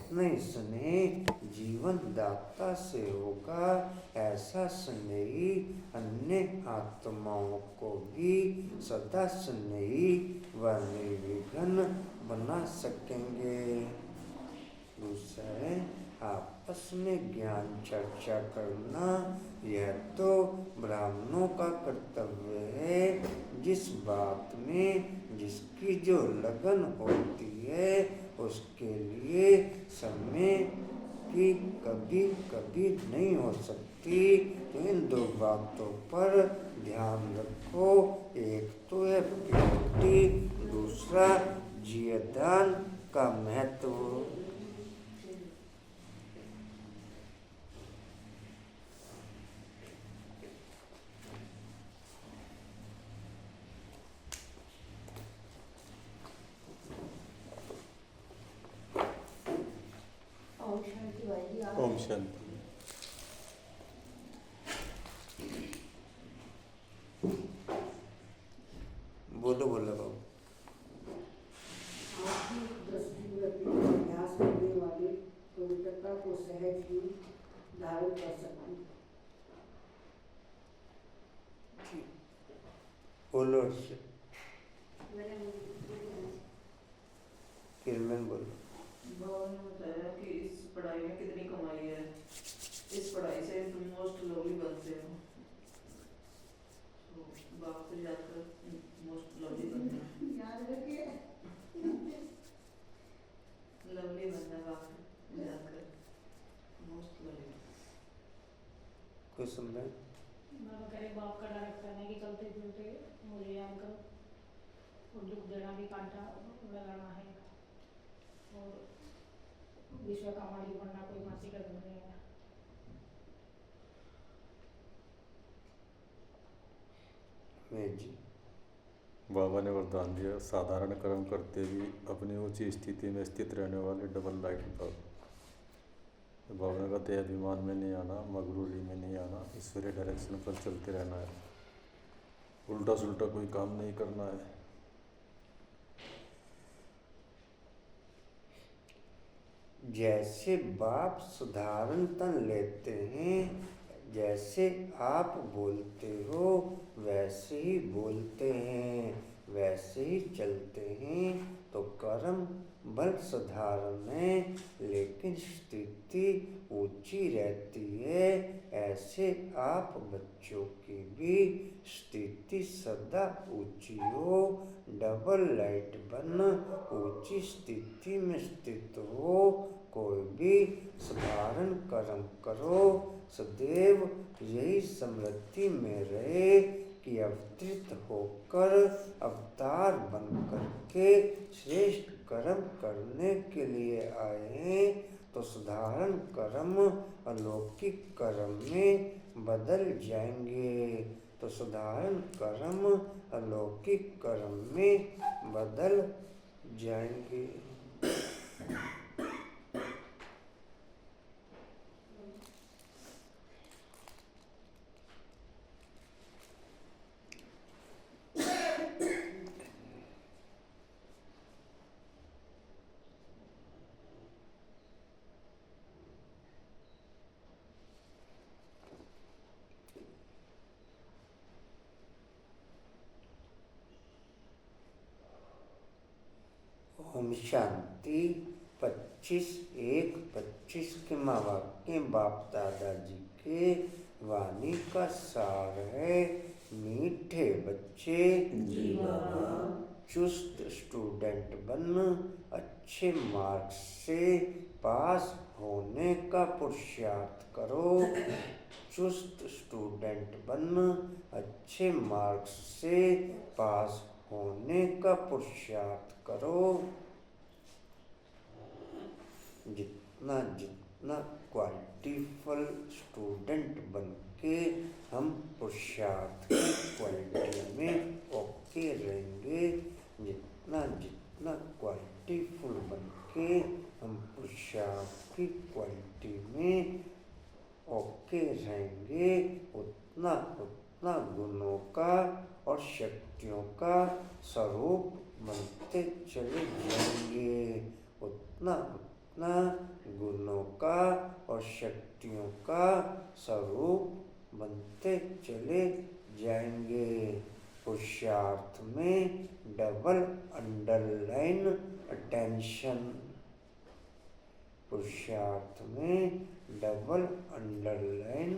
जितना स्नेह जीवन दाता से होगा, ऐसा स्नेही अन्य आत्माओं को भी सदा स्नेही व निर्विघ्न बना सकेंगे। दूसरा है आपस में ज्ञान चर्चा करना। यह तो ब्राह्मणों का कर्तव्य है। जिस बात में जिसकी जो लगन होती है उसके लिए समय की कभी कभी नहीं हो सकती। तो इन दो बातों पर ध्यान रखो। एक तो है प्योरिटी, दूसरा जीवदान का महत्व। ओम शांति। बोलो बोलो बाबू। अभ्यास करने वाले पवित्रता को सहज ही धारण कर सकते। बोलो किरमन बोलो। बाबा ने बताया कि इस पढ़ाई में कितनी कमाई है, इस पढ़ाई से तुम मोस्ट लवली बनते हो। तो बाप को याद कर मोस्ट लवली बनना है, याद रखिए लवली बनना है, बाप को याद कर मोस्ट लवली। कोई समझे? बाबा करे बाप का डायरेक्ट करने की चलते फिरते मुझे याद करो, और दुख देना भी कांटा लगाना है, और विश्व का मालिक बनना कोई मासी का धन नहीं है। जी बाबा ने वरदान दिया, साधारण कर्म करते भी अपनी ऊंची स्थिति में स्थित रहने वाले डबल लाइट बल्ब। बाबा ने कहते अभिमान में नहीं आना, मगरूरी में नहीं आना, ईश्वरीय डायरेक्शन पर चलते रहना है, उल्टा सुल्टा कोई काम नहीं करना है। जैसे बाप साधारण तन लेते हैं, जैसे आप बोलते हो वैसे ही बोलते हैं, वैसे ही चलते हैं। तो कर्म बल साधारण है लेकिन स्थिति ऊंची रहती है। ऐसे आप बच्चों की भी स्थिति सदा ऊंची हो, डबल लाइट बन ऊंची स्थिति में स्थित हो। कोई भी साधारण कर्म करो, सदैव यही समृद्धि में रहे कि अवतरित होकर अवतार बनकर के श्रेष्ठ कर्म करने के लिए आए हैं। तो साधारण कर्म अलौकिक कर्म में बदल जाएंगे। तो साधारण कर्म अलौकिक कर्म में बदल जाएंगे। ओम शांति। 25/1/25 के माँ बाप के बाप दादाजी के वाणी का सार है। मीठे बच्चे चुस्त स्टूडेंट बन अच्छे मार्क्स से पास होने का पुरुषार्थ करो। चुस्त स्टूडेंट बन अच्छे मार्क्स से पास होने का पुरुषार्थ करो। जितना जितना क्वालिटीफुल स्टूडेंट बन के हम पुरुषार्थ की क्वालिटी में ओके रहेंगे, जितना जितना क्वालिटीफुल बन के हम पुरुषार्थ की क्वालिटी में ओके रहेंगे, उतना उतना गुणों का और शक्तियों का स्वरूप बनते चले जाएंगे। उतना अपना गुणों का और शक्तियों का स्वरूप बनते चले जाएंगे। पुरुषार्थ में डबल अंडरलाइन अटेंशन, पुरुषार्थ में डबल अंडरलाइन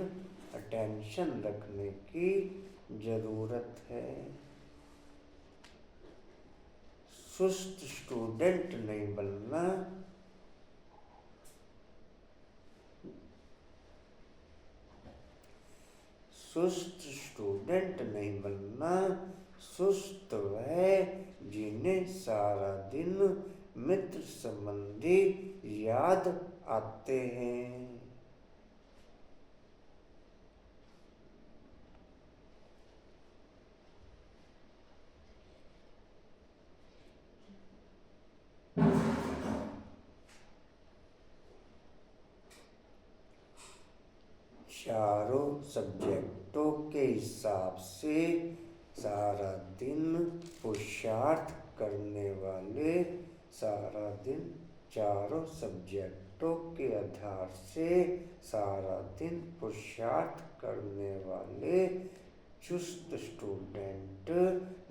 अटेंशन रखने की जरूरत है। सुस्त स्टूडेंट नहीं बनना, सुस्त स्टूडेंट नहीं बनना। सुस्त वह जिन्हें सारा दिन मित्र संबंधी याद आते हैं। चारों सब्जेक्टों के हिसाब से सारा दिन पुरुषार्थ करने वाले, सारा दिन चारों सब्जेक्टों के आधार से सारा दिन पुरुषार्थ करने वाले चुस्त स्टूडेंट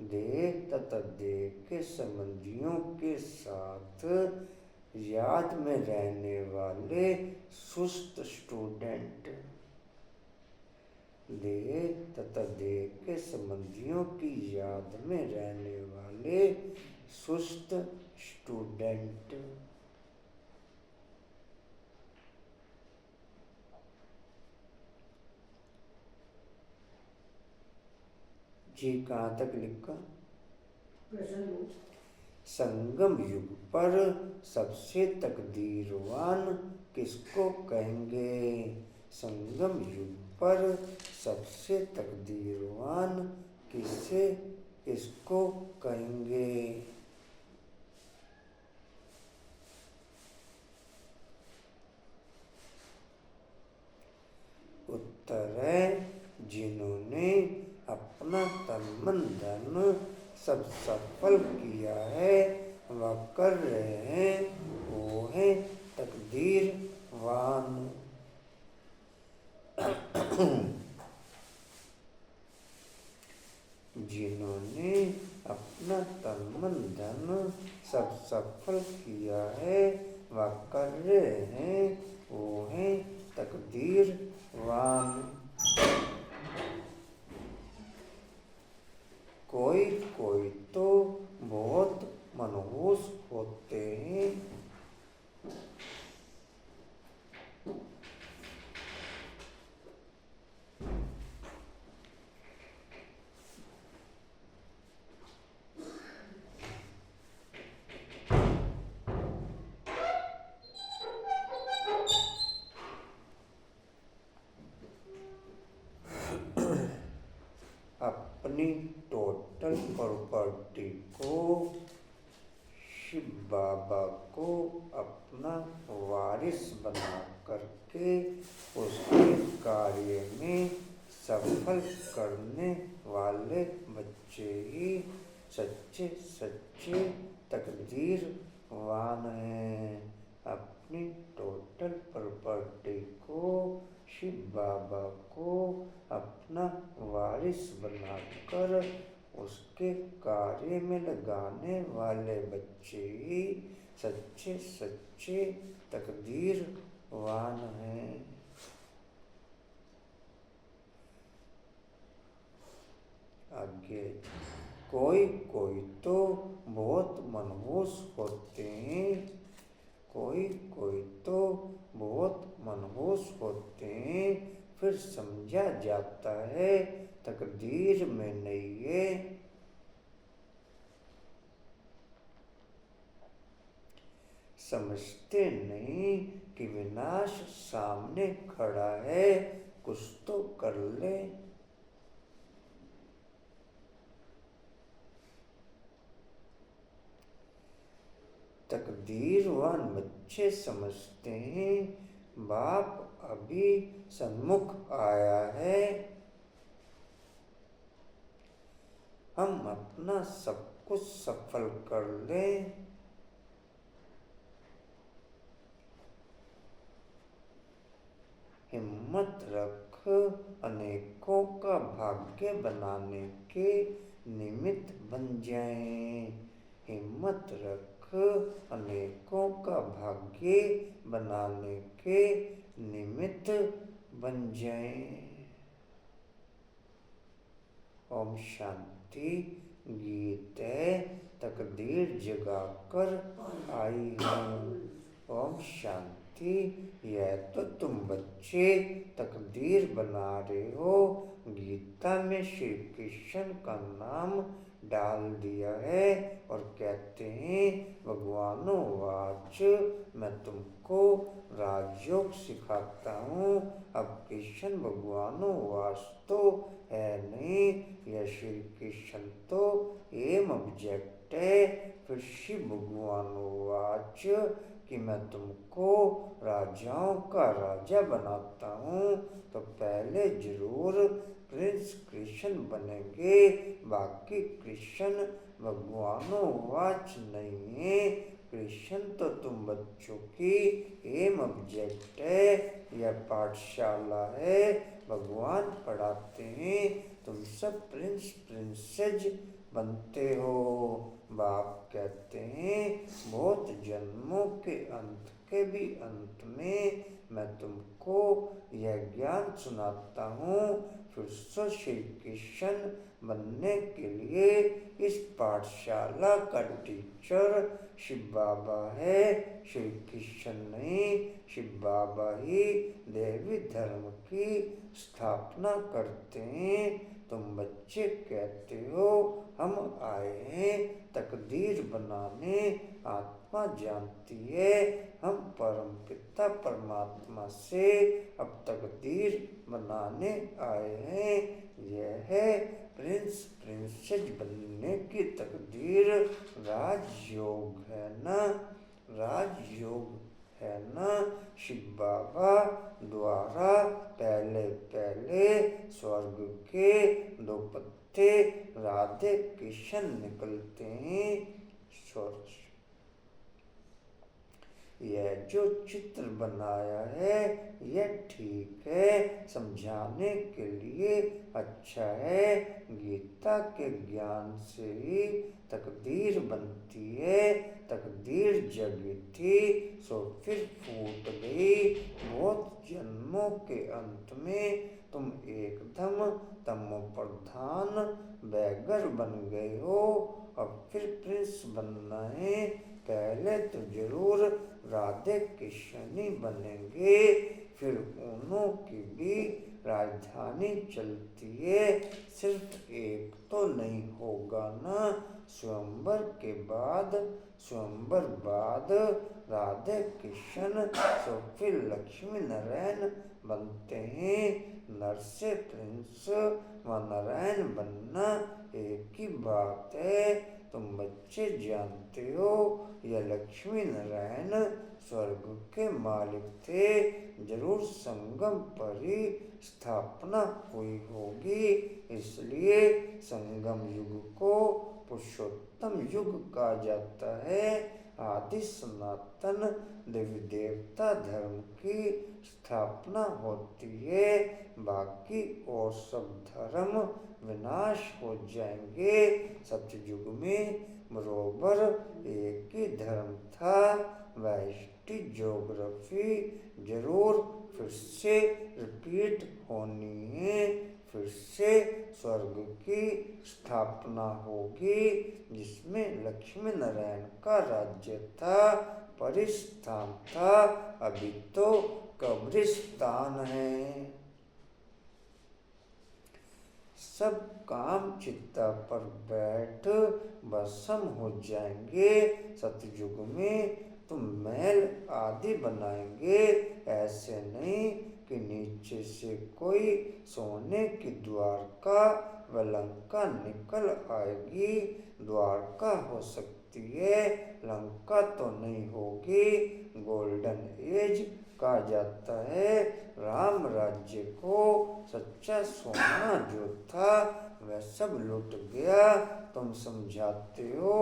देह तथा देह के संबंधियों के साथ याद में रहने वाले सुस्त स्टूडेंट, देह तथा देह के संबंधियों की याद में रहने वाले सुस्त स्टूडेंट। जी कहाँ तक लिखा? प्रश्न संगम युग पर सबसे तकदीरवान किसको कहेंगे? संगम युग पर सबसे तकदीरवान किसको कहेंगे? उत्तर है जिन्होंने अपना तन मन धन सब सफल किया है, वह कर रहे हैं, वो है तकदीरवान। जिन्होंने अपना तन मन धन सब सफल किया है, वह कर रहे हैं, वो है तकदीरवान। कोई कोई तो बहुत मनहूस होते हैं, अपनी टोटल प्रॉपर्टी को शिव बाबा को अपना वारिस बना करके उसके कार्य में सफल करने वाले बच्चे ही सच्चे सच्चे तकदीरवान हैं। अपनी टोटल प्रॉपर्टी को शिव बाबा को अपना वारिस बनाकर उसके कार्य में लगाने वाले बच्चे ही सच्चे सच्चे तकदीरवान हैं। आगे कोई कोई तो बहुत मनहूस होते हैं, कोई कोई तो बहुत मनहूस होते हैं, फिर समझा जाता है तकदीर में नहीं है। समझते नहीं कि विनाश सामने खड़ा है, कुछ तो कर ले। तकदीरवान बच्चे समझते हैं बाप अभी सन्मुख आया है, हम अपना सब कुछ सफल कर लें, हिम्मत रख, अनेकों का भाग्य बनाने के निमित्त बन जाएं। हिम्मत रख, अनेकों का भाग्य बनाने के निमित्त बन जाएं। ओम शांति। गीत है तकदीर जगाकर आई हूँ। ओम शांति। यह तो तुम बच्चे तकदीर बना रहे हो। गीता में श्री कृष्ण का नाम डाल दिया है और कहते हैं भगवानों वाच, मैं तुमको राजयोग सिखाता हूँ। अब कृष्ण भगवानों वाच तो है नहीं, यह श्री कृष्ण तो एम ऑब्जेक्ट है। फिर शिव भगवानों वाच कि मैं तुमको राजाओं का राजा बनाता हूँ, तो पहले जरूर प्रिंस कृष्ण बनेंगे, बाकी कृष्ण भगवानों वाच नहीं है। कृष्ण तो तुम बच्चों की एम ऑब्जेक्ट है। यह पाठशाला है, भगवान पढ़ाते हैं, तुम सब प्रिंस प्रिंसेस बनते हो। बाप कहते हैं बहुत जन्मों के अंत के भी अंत में मैं तुमको यह ज्ञान सुनाता हूँ। फिर से श्री कृष्ण बनने के लिए इस पाठशाला का टीचर शिव बाबा है, श्री कृष्ण नहीं। शिव बाबा ही देवी धर्म की स्थापना करते हैं। तुम बच्चे कहते हो हम आए हैं तकदीर बनाने, आत्मा जानती है हम परम पिता परमात्मा से अब तकदीर बनाने आए हैं। यह है प्रिंस प्रिंसेस बनने की तकदीर। राजयोग है ना, राजयोग है ना। शिव बाबा द्वारा पहले पहले स्वर्ग के दो पत्ते राधे कृष्ण निकलते हैं। स्वर्ग यह जो चित्र बनाया है यह ठीक है, समझाने के लिए अच्छा है। गीता के ज्ञान से ही तकदीर बनती है। तकदीर जगी थी सो फिर फूट गई। बहुत जन्मों के अंत में तुम एकदम तमो प्रधान बैगर बन गए हो। अब फिर प्रिंस बनना है, पहले तो जरूर राधे कृष्ण बनेंगे, फिर उन्हों की भी राजधानी चलती है। सिर्फ एक तो नहीं होगा ना, स्वयंवर के बाद स्वयंवर बाद राधे कृष्ण तो फिर लक्ष्मी नारायण बनते हैं। नर से प्रिंस व नारायण बनना एक ही बात है। तुम बच्चे जानते हो यह लक्ष्मी नारायण स्वर्ग के मालिक थे, जरूर संगम पर ही स्थापना हुई होगी, इसलिए संगम युग को पुरुषोत्तम युग कहा जाता है। आदि सनातन देवी देवता धर्म की स्थापना होती है, बाकी और सब धर्म विनाश हो जाएंगे। सतयुग में बरोबर एक ही धर्म था। वेस्टी ज्योग्राफी जरूर फिर से रिपीट होनी है, फिर से स्वर्ग की स्थापना होगी जिसमें लक्ष्मी नारायण का राज्य था, परिस्थान था, अभी तो कब्रिस्तान है। सब काम चित्ता पर बैठ भस्म हो जाएंगे। सतयुग में तुम महल आदि बनाएंगे, ऐसे नहीं कि नीचे से कोई सोने की द्वारका व लंका निकल आएगी। द्वारका हो सकती है, लंका तो नहीं होगी। गोल्डन एज कहा जाता है। राम राज्य को सच्चा सोना जो था वह सब लुट गया। तुम समझाते हो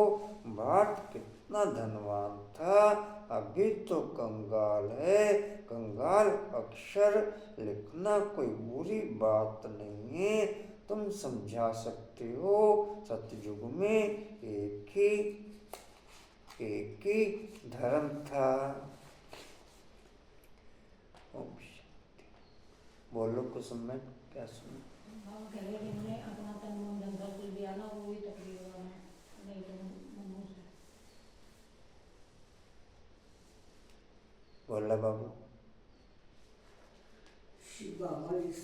बाट कितना धनवान था, अभी तो कंगाल है। कंगाल अक्षर लिखना कोई बुरी बात नहीं है, तुम समझा सकते हो। सतयुग में एक ही धर्म था। ओम शांति। बोलो कुछ मैं क्या सुन। बाबा कह रहे कि हमने अपना तन मन धन सब कुछ दिया ना, वो भी तकलीफ हुआ है, नहीं तो मनुष्य है। बोला बाबू। शिव बाबा इस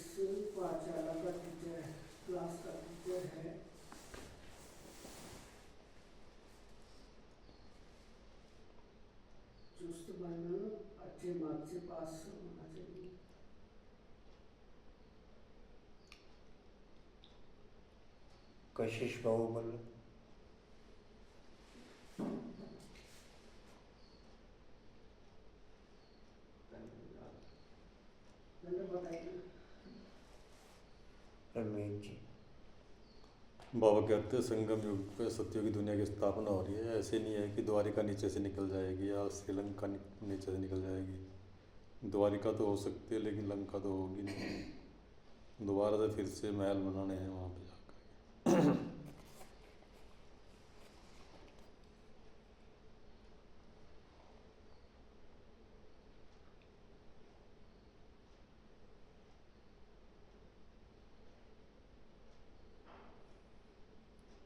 पाठशाला का टीचर है, क्लास का टीचर है। चुस्त बनना, अच्छे मार्क्स से पास होना चाहिए। कशिश बाबू बोलो। मैंने बताया रमेश जी। बाबा कहते हैं संगम युग पे सत्युग की दुनिया की स्थापना हो रही है। ऐसे नहीं है कि द्वारिका नीचे से निकल जाएगी या श्रीलंका नीचे से निकल जाएगी। द्वारिका तो हो सकती है लेकिन लंका तो होगी नहीं। दोबारा से फिर से महल बनाने हैं वहाँ पे जाकर।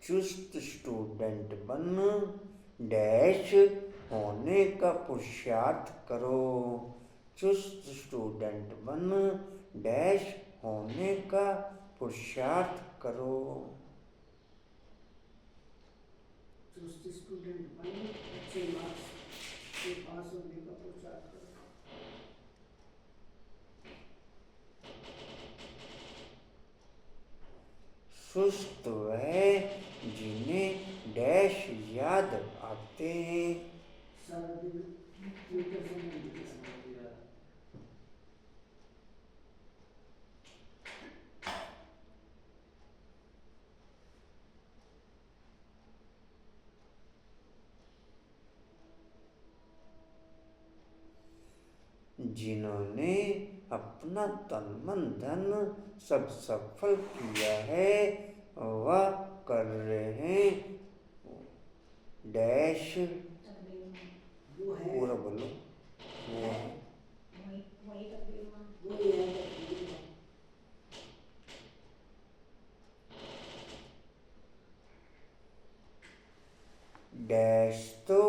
चुस्त स्टूडेंट बन, डैश होने का पुरुषार्थ करो। चुस्त स्टूडेंट बन, डैश होने का पुरुषार्थ करो। चुस्त स्टूडेंट बन, अच्छे मार्क्स से पास होने का पुरुषार्थ करो। सुस्त वह जिन्हें डैश याद आते हैं। सारा दिन ट्विटर से नहीं दिया। जिन्होंने अपना तन मन धन सब सफल किया है, वह कर रहे हैं डैश। तकदीर में वो है, पूरा बोलो। वो है वही वही तकदीर में वो ही है तकदीर है। डैश तो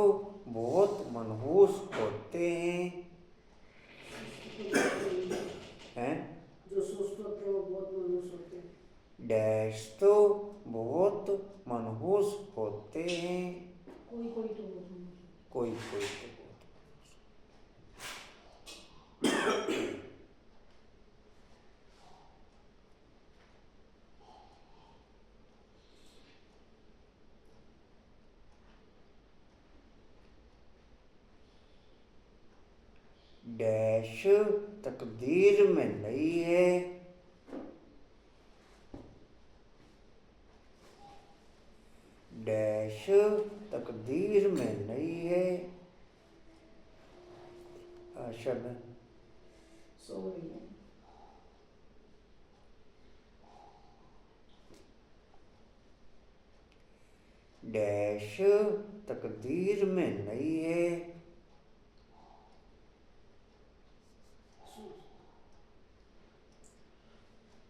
बहुत मनहूस होते हैं। जो सुस्त होते हैं वो बहुत मनुष्य होते हैं। डैश तो बहुत मनहूस होते हैं। कोई कोई तो वो समझ। कोई कोई तो बहुत। डैश तकदीर में नहीं है। डैश तकदीर में नहीं है। आशा बहन सो रही है। डैश तकदीर में नहीं है।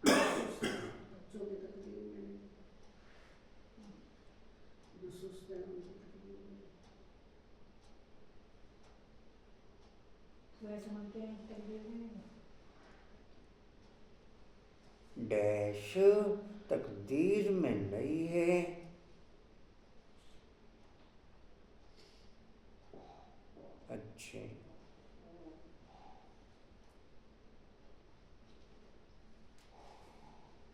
बच्चों की तकदीर में नहीं, जो सुस्त है उनकी तकदीर में। वह समझते हैं तकदीर में नहीं। डैश तकदीर में नहीं है। अच्छे।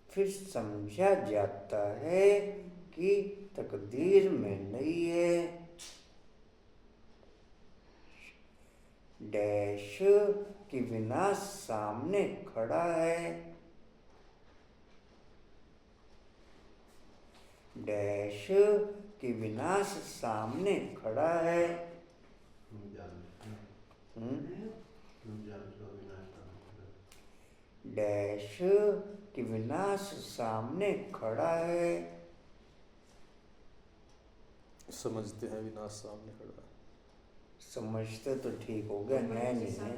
फिर समझा जाता है कि तकदीर में नहीं है। डैश की विनाश सामने खड़ा है। डैश कि विनाश सामने खड़ा है। डैश कि विनाश सामने खड़ा है। समझते हैं विनाश सामने खड़ा है। समझते तो ठीक हो गया, है नहीं है,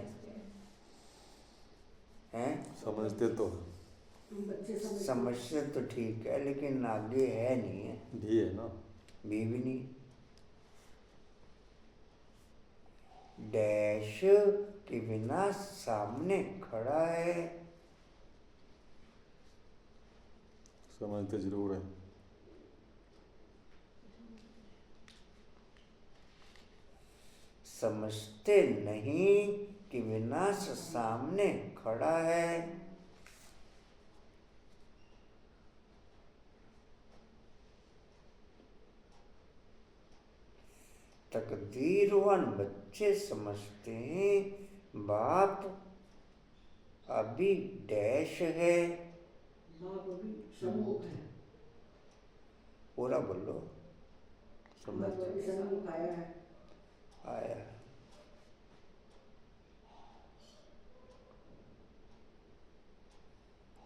हैं? समझते तो हैं। तुम बच्चे समझते समझते तो ठीक है, लेकिन आगे है नहीं है, भी है ना। भी नहीं। डैश कि विनाश सामने खड़ा है। समझते जरूर है। समझते नहीं कि विनाश सामने खड़ा है। तकदीरवान बच्चे समझते हैं बाप अभी डैश है। बाप अभी सम्मुख है। पूरा बोलो। बाप अभी सम्मुख आया है। आया।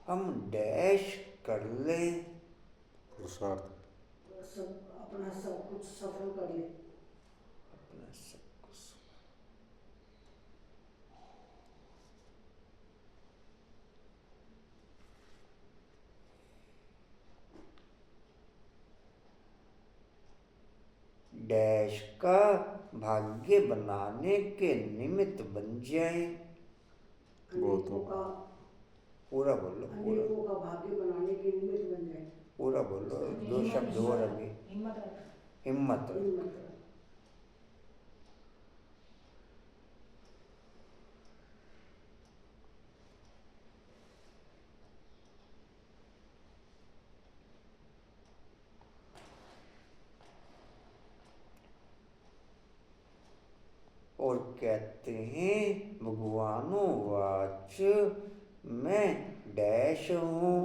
हम डैश कर लें, पुरुषार्थ सब अपना सब कुछ सफल कर ले। अपना सब कुछ। डैश का भाग्य बनाने के निमित्त बन जाए। अनेकों का पूरा बोलो, पूरा अनेकों का भाग्य बनाने के निमित्त बन जाए। पूरा बोलो। दो शब्द और अभी। हिम्मत रख। हिम्मत रख। हिम्मत रख। और कहते हैं भगवानो वाच मैं डैश हूँ।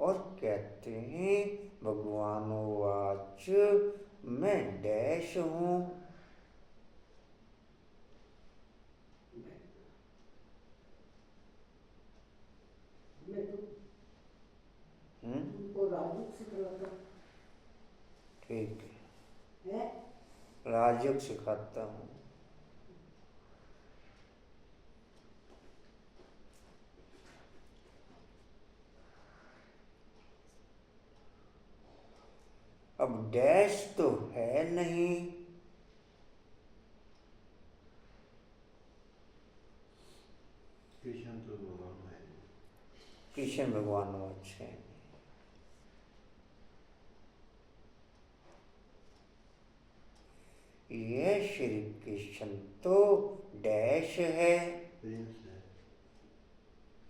और कहते हैं भगवानो वाच मैं डैश हूँ। मैं तुमको राजयोग सिखाता ठीक है। है, राजयोग सिखाता हूँ। अब डैश तो है नहीं, कृष्ण भगवान अच्छे हैं। यह श्री कृष्ण तो डैश है।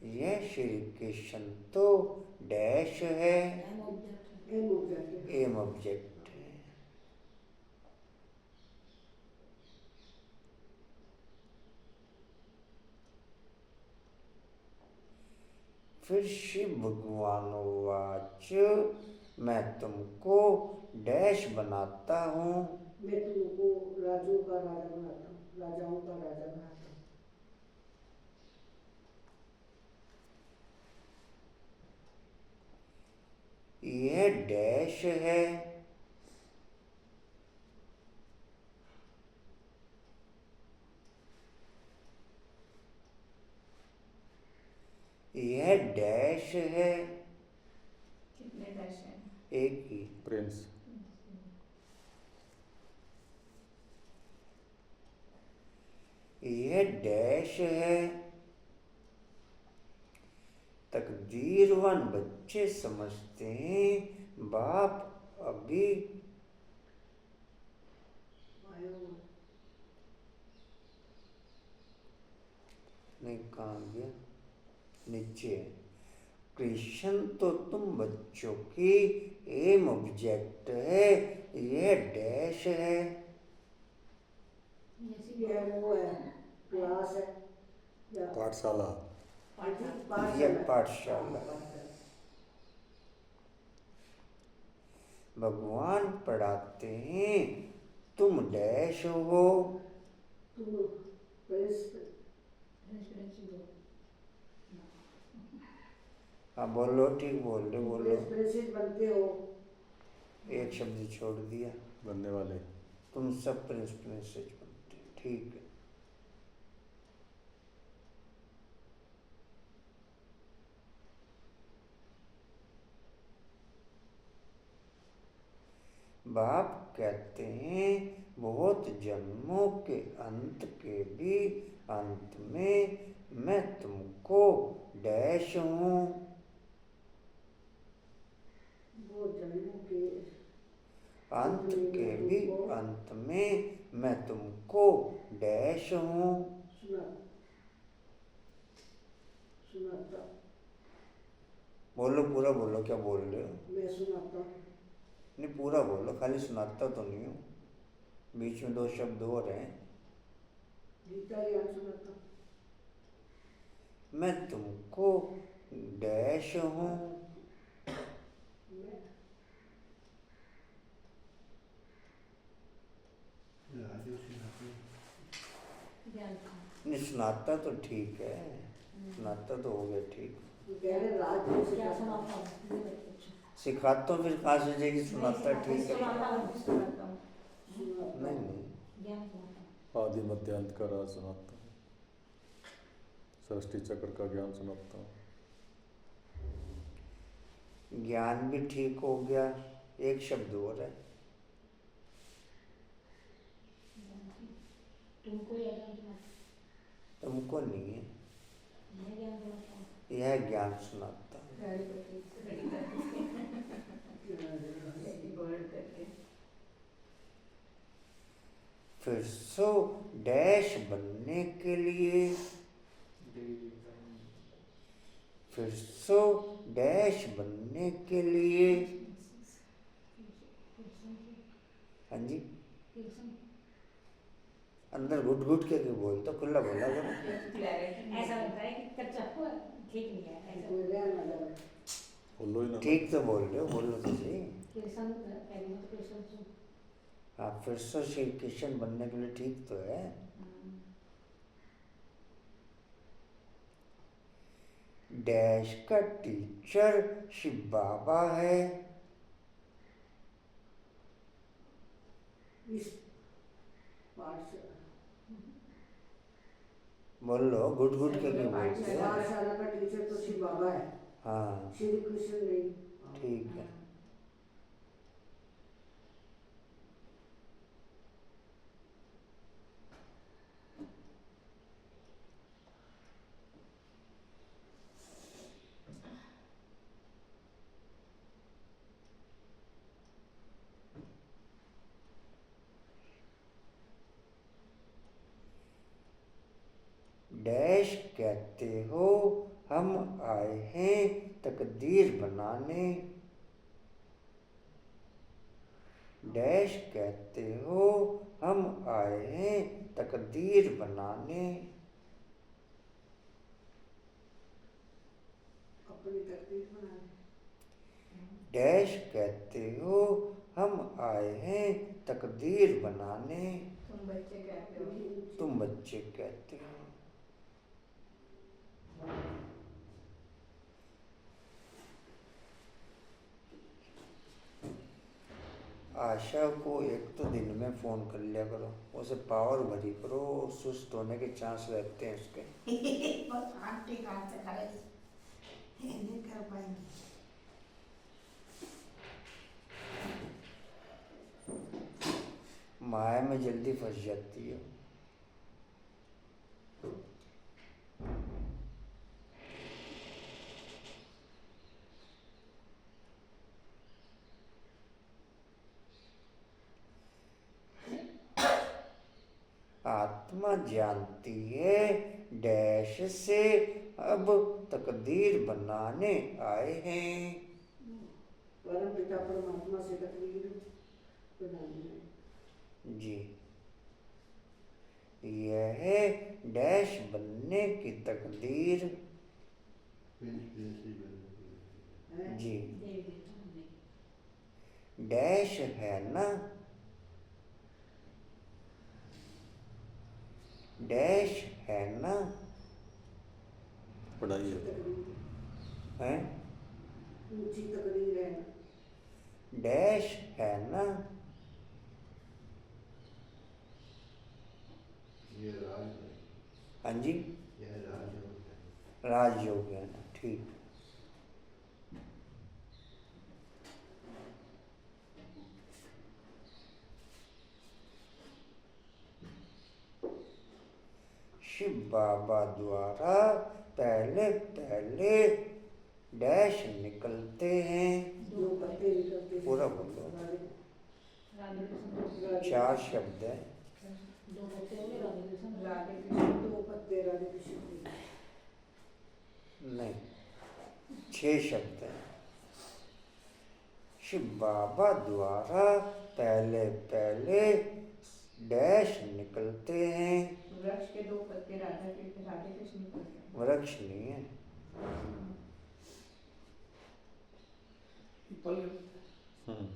यह श्री कृष्ण तो डैश है। एम ऑब्जेक्ट है। फिर शिव भगवान वाच मैं तुमको डैश बनाता हूँ। मैं तुमको राजों का राजा बनाता हूँ, राजाओं का राजा बनाता हूँ। यह डैश है। यह डैश है। कितने डैश हैं? एक ही। प्रिंस यह डैश है। तकदीरवान बच्चे समझते हैं बाप अभी नहीं, कहाँ गया, नीचे है। कृष्ण तो तुम बच्चों की एम ऑब्जेक्ट है। यह डैश है। यह वो है, क्लास है या पाठशाला यह पाठशाला। भगवान पढ़ाते हैं तुम डैश हो। तुम प्रेस ट्रांसपेरेंसी दो। हाँ बोलो, ठीक बोल रहे, बोलो। प्रेसिड बनते हो। एक शब्द छोड़ दिया, बनने वाले। तुम सब प्रिंसेस बनते हैं, ठीक है। बाप कहते हैं बहुत जन्मों के अंत के भी अंत में मैं तुमको डैश हूँ। वो जन्मों के अंत के भी अंत में मैं तुमको डैश हूँ। सुनाता। बोलो, पूरा बोलो, क्या बोल रहे हो? मैं सुनाता। नहीं, पूरा बोलो, खाली सुनाता तो नहीं हूँ, बीच में 2 शब्द और हैं। गीता ज्ञान सुनाता। मैं तुमको डैश हूँ। ज्ञान नहीं, सुनाता तो ठीक है, सुनाता तो हो गया ठीक। कह रहे राज को क्या सिखाता। सुनाता हूँ ये मत पूछो। सिखाता हूँ, फिर कहाँ से जाएगी? सुनाता ठीक है। सुनाता हूँ, सुनाता हूँ। नहीं नहीं, ज्ञान सुनाता हूँ। आदि मध्य अंत का राज सुनाता हूँ, सृष्टि चक्र का ज्ञान सुनाता हूँ। ज्ञान भी ठीक हो गया, एक शब्द और है। तुमको यह ज्ञान सुनाता तुमको नहीं है, हूँ। मैं ज्ञान सुनाता हूँ। यह ज्ञान सुनाता हूँ। वर्ड करके फिर सो डैश बनने के लिए, फिर सो डैश बनने के लिए। हाँ जी, अंदर घुट घुट के क्यों बोलते, खुला बोला करो। ऐसा लगता है कि कच्चा हुआ ठीक नहीं है ऐसा। कोई रहन ना जाए। बोलो ही ना। ठीक तो बोल रहे हो, बोलो तो सही। कृष्ण पहले में तो कृष्ण से हाँ, फिर से श्री कृष्ण बनने के लिए ठीक तो है। डैश का टीचर शिव बाबा है। इस पाठ से बोलो, घुट घुट के क्यों बोलते हैं? पाठशाला का टीचर तो शिव बाबा है, हाँ श्री कृष्ण नहीं। ठीक है। डैश कहते हो हम आए हैं तकदीर बनाने। डैश कहते हो हम आए हैं तकदीर बनाने। अपनी तकदीर बनाने। डैश कहते हो हम आए हैं तकदीर बनाने। तुम बच्चे कहते हो। तुम बच्चे कहते हो। आशा को एक तो दिन में फ़ोन कर लिया करो, उसे पावर भरी करो, सुस्त होने के चांस रहते हैं उसके। बस आंटी काम से करे नहीं कर पाएंगे। माया में जल्दी फंस जाती है। आत्मा जानती है डैश से अब तकदीर बनाने आए हैं। परम पिता परमात्मा से तकदीर बनाने। जी, यह है डैश बनने की तकदीर। जी, देवी देवता नहीं। डैश है ना, डैश है ना, पढ़ाई है। तकरीर है ऊंची तकरीर है ना, डैश है ना, ये राज हाँ जी यह राजयोग है। राजयोग है ना, ठीक। शिव बाबा द्वारा पहले पहले डैश निकलते हैं। दो पत्ते निकलते हैं। पूरा बोलो। राधे कृष्ण। राधे चार शब्द है। दो पत्ते हो गए राधे कृष्ण। राधे कृष्ण। दो पत्ते राधे कृष्ण के। नहीं, 6 शब्द है। शिव बाबा द्वारा पहले पहले डैश निकलते हैं। वृक्ष के 2 पत्ते राधे कृष्ण निकलते हैं। वृक्ष नहीं है। हम्म,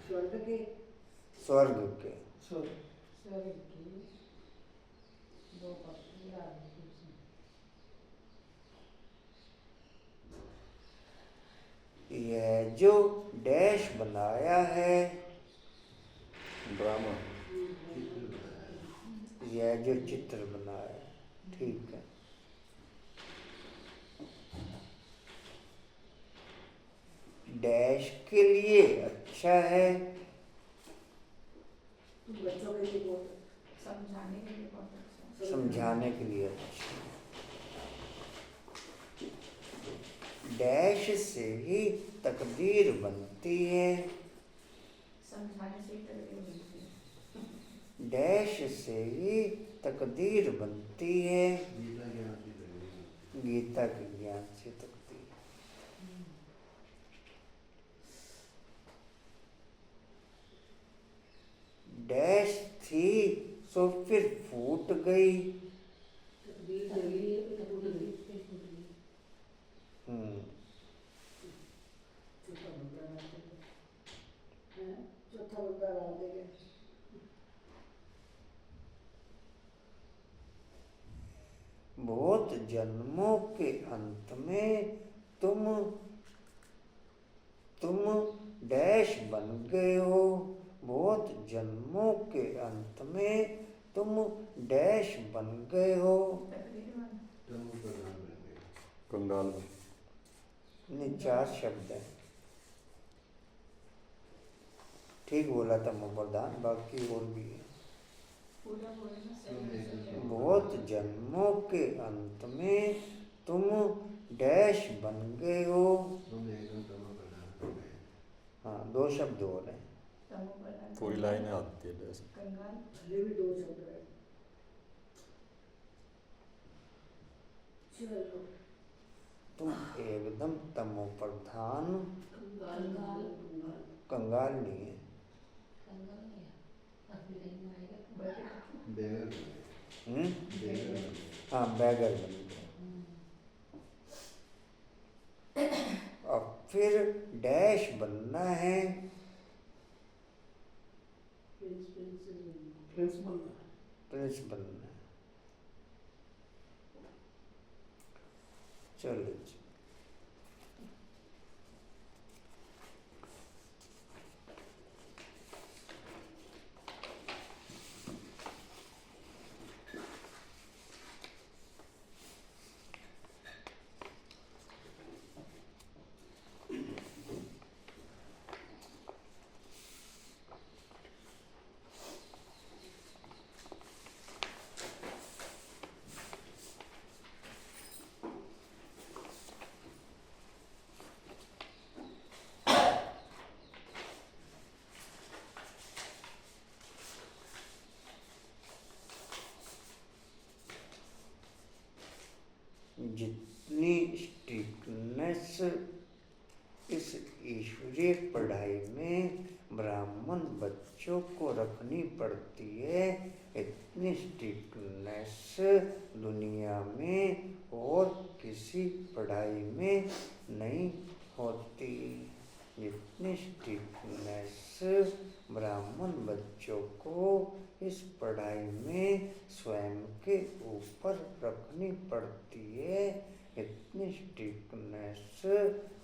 स्वर्ग के स्वर्ग के। स्वर्ग की दो पत्ते राधे कृष्ण। यह जो डैश बनाया है, ड्रामा। यह जो चित्र बनाया है, ठीक है। डैश के लिए अच्छा है, बच्चों के लिए बहुत समझाने के लिए बहुत अच्छा है। समझाने के लिए अच्छा है। डैश से ही तकदीर बनती है, समझाने से ही तकलीफ मिलती है। डैश से ही तकदीर बनती है। गीता ज्ञान की तकलीफ। गीता के ज्ञान से तकदीर। डैश थी सो फिर फूट गई। तकदीर तकदीर तकदीर टूट गई, फिर टूट गई। चौथा बंदा राधे के। हैं? चौथा बंदा राधे के। बहुत जन्मों के अंत में तुम डैश बन गए हो। बहुत जन्मों के अंत में तुम डैश बन गए हो। तकलीफ वाला। तम प्रधान बन गए। कंगाल में। नहीं, 4 शब्द है। ठीक बोला था प्रधान, बाकी और भी है। पूरा बोले ना तुम सही एक से। बहुत जन्मों के अंत में तुम डैश बन गए हो। तुम एकदम तम प्रधान बन गए। हाँ, 2 शब्द और हैं। तमो प्रधान। पूरी लाइन आती है जैसे। कंगाल। ये भी 2 शब्द है। चलो तुम एकदम तमो प्रधान। कंगाल कंगाल नहीं है। कंगाल नहीं है। अगली लाइन में आएगा तो। बैठे। बेगर बन गए। हम्म? बेगर बन गए। हाँ, बैगर बन गए। और फिर डैश बनना है। प्रिंस बनना है। चलो जी। जितनी स्ट्रिक्टनेस इस ईश्वरीय पढ़ाई में ब्राह्मण ब्राह्मण बच्चों को रखनी पड़ती है। इतनी स्ट्रिक्टनेस दुनिया में और किसी पढ़ाई में नहीं होती। इतनी स्ट्रिक्टनेस ब्राह्मण बच्चों को इस पढ़ाई में स्वयं के ऊपर रखनी पड़ती है। इतनी स्ट्रिक्टनेस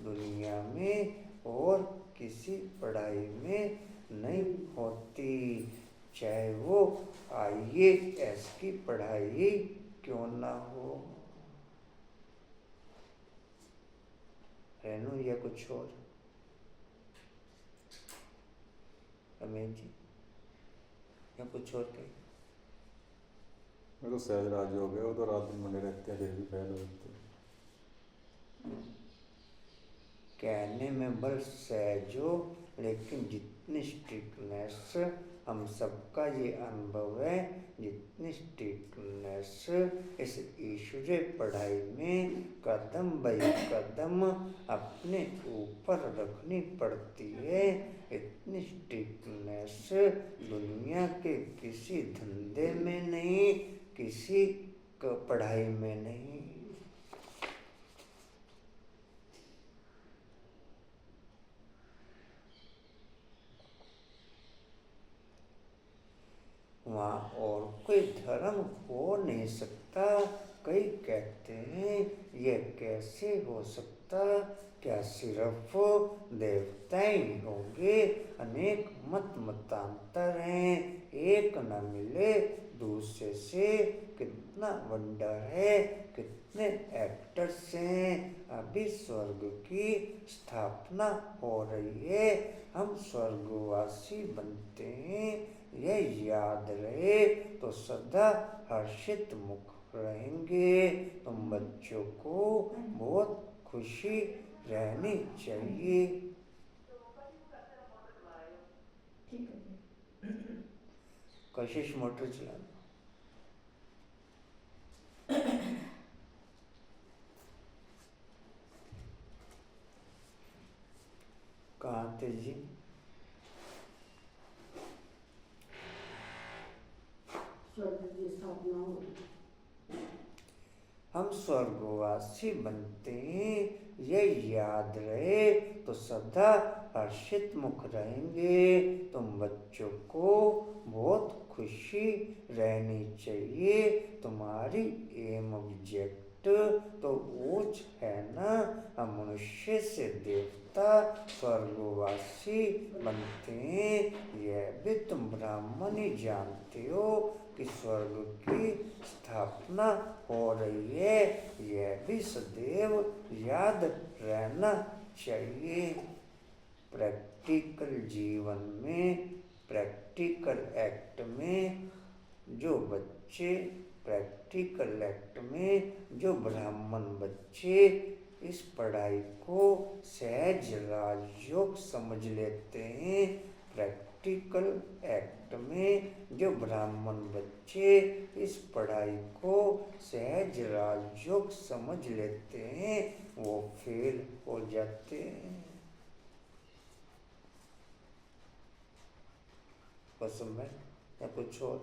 दुनिया में और किसी पढ़ाई में नहीं होती, चाहे वो IAS की पढ़ाई क्यों ना हो। रेनू या कुछ और? रमेश जी या कुछ और कहीं? मैं तो सहज राजी हो गया, वो तो रात दिन बने रहते हैं, फिर भी फैल होते हैं। कहने में बल सहज हो, लेकिन जितनी स्ट्रिक्टनेस हम सबका ये अनुभव है, जितनी स्ट्रिक्टनेस इस ईश्वरीय पढ़ाई में कदम बाई कदम अपने ऊपर रखनी पड़ती है, इतनी स्ट्रिक्टनेस दुनिया के किसी धंधे में नहीं, किसी पढ़ाई में नहीं। वहाँ और कोई धर्म हो नहीं सकता। कई कहते हैं यह कैसे हो सकता, क्या सिर्फ देवता ही होंगे? अनेक मतांतर हैं, एक न मिले दूसरे से। कितना वंडर है, कितने एक्टर्स हैं। अभी स्वर्ग की स्थापना हो रही है, हम स्वर्गवासी बनते हैं, यह याद रहे तो सदा हर्षित मुख रहेंगे। तुम बच्चों को बहुत खुशी रहनी चाहिए। ठीक है। कशिश मोटर चलाना। कहाँ थे जी? स्वर्ग की स्थापना हो रही। हम स्वर्गवासी बनते हैं, यह याद रहे तो सदा हर्षित मुख रहेंगे। तुम बच्चों को बहुत खुशी रहनी चाहिए। तुम्हारी एम ऑब्जेक्ट तो ऊंच है ना। हम मनुष्य से देवता स्वर्गवासी बनते हैं, यह भी तुम ब्राह्मण ही जानते हो कि स्वर्ग की स्थापना हो रही है, यह भी सदैव याद रहना चाहिए। प्रैक्टिकल जीवन में, प्रैक्टिकल एक्ट में जो बच्चे, प्रैक्टिकल एक्ट में जो ब्राह्मण बच्चे इस पढ़ाई को सहज राजयोग समझ लेते हैं, प्रैक्टिकल एक्ट में जो ब्राह्मण बच्चे इस पढ़ाई को सहज राजयोग समझ लेते हैं, वो फेल हो जाते हैं। पसंद है या कुछ और?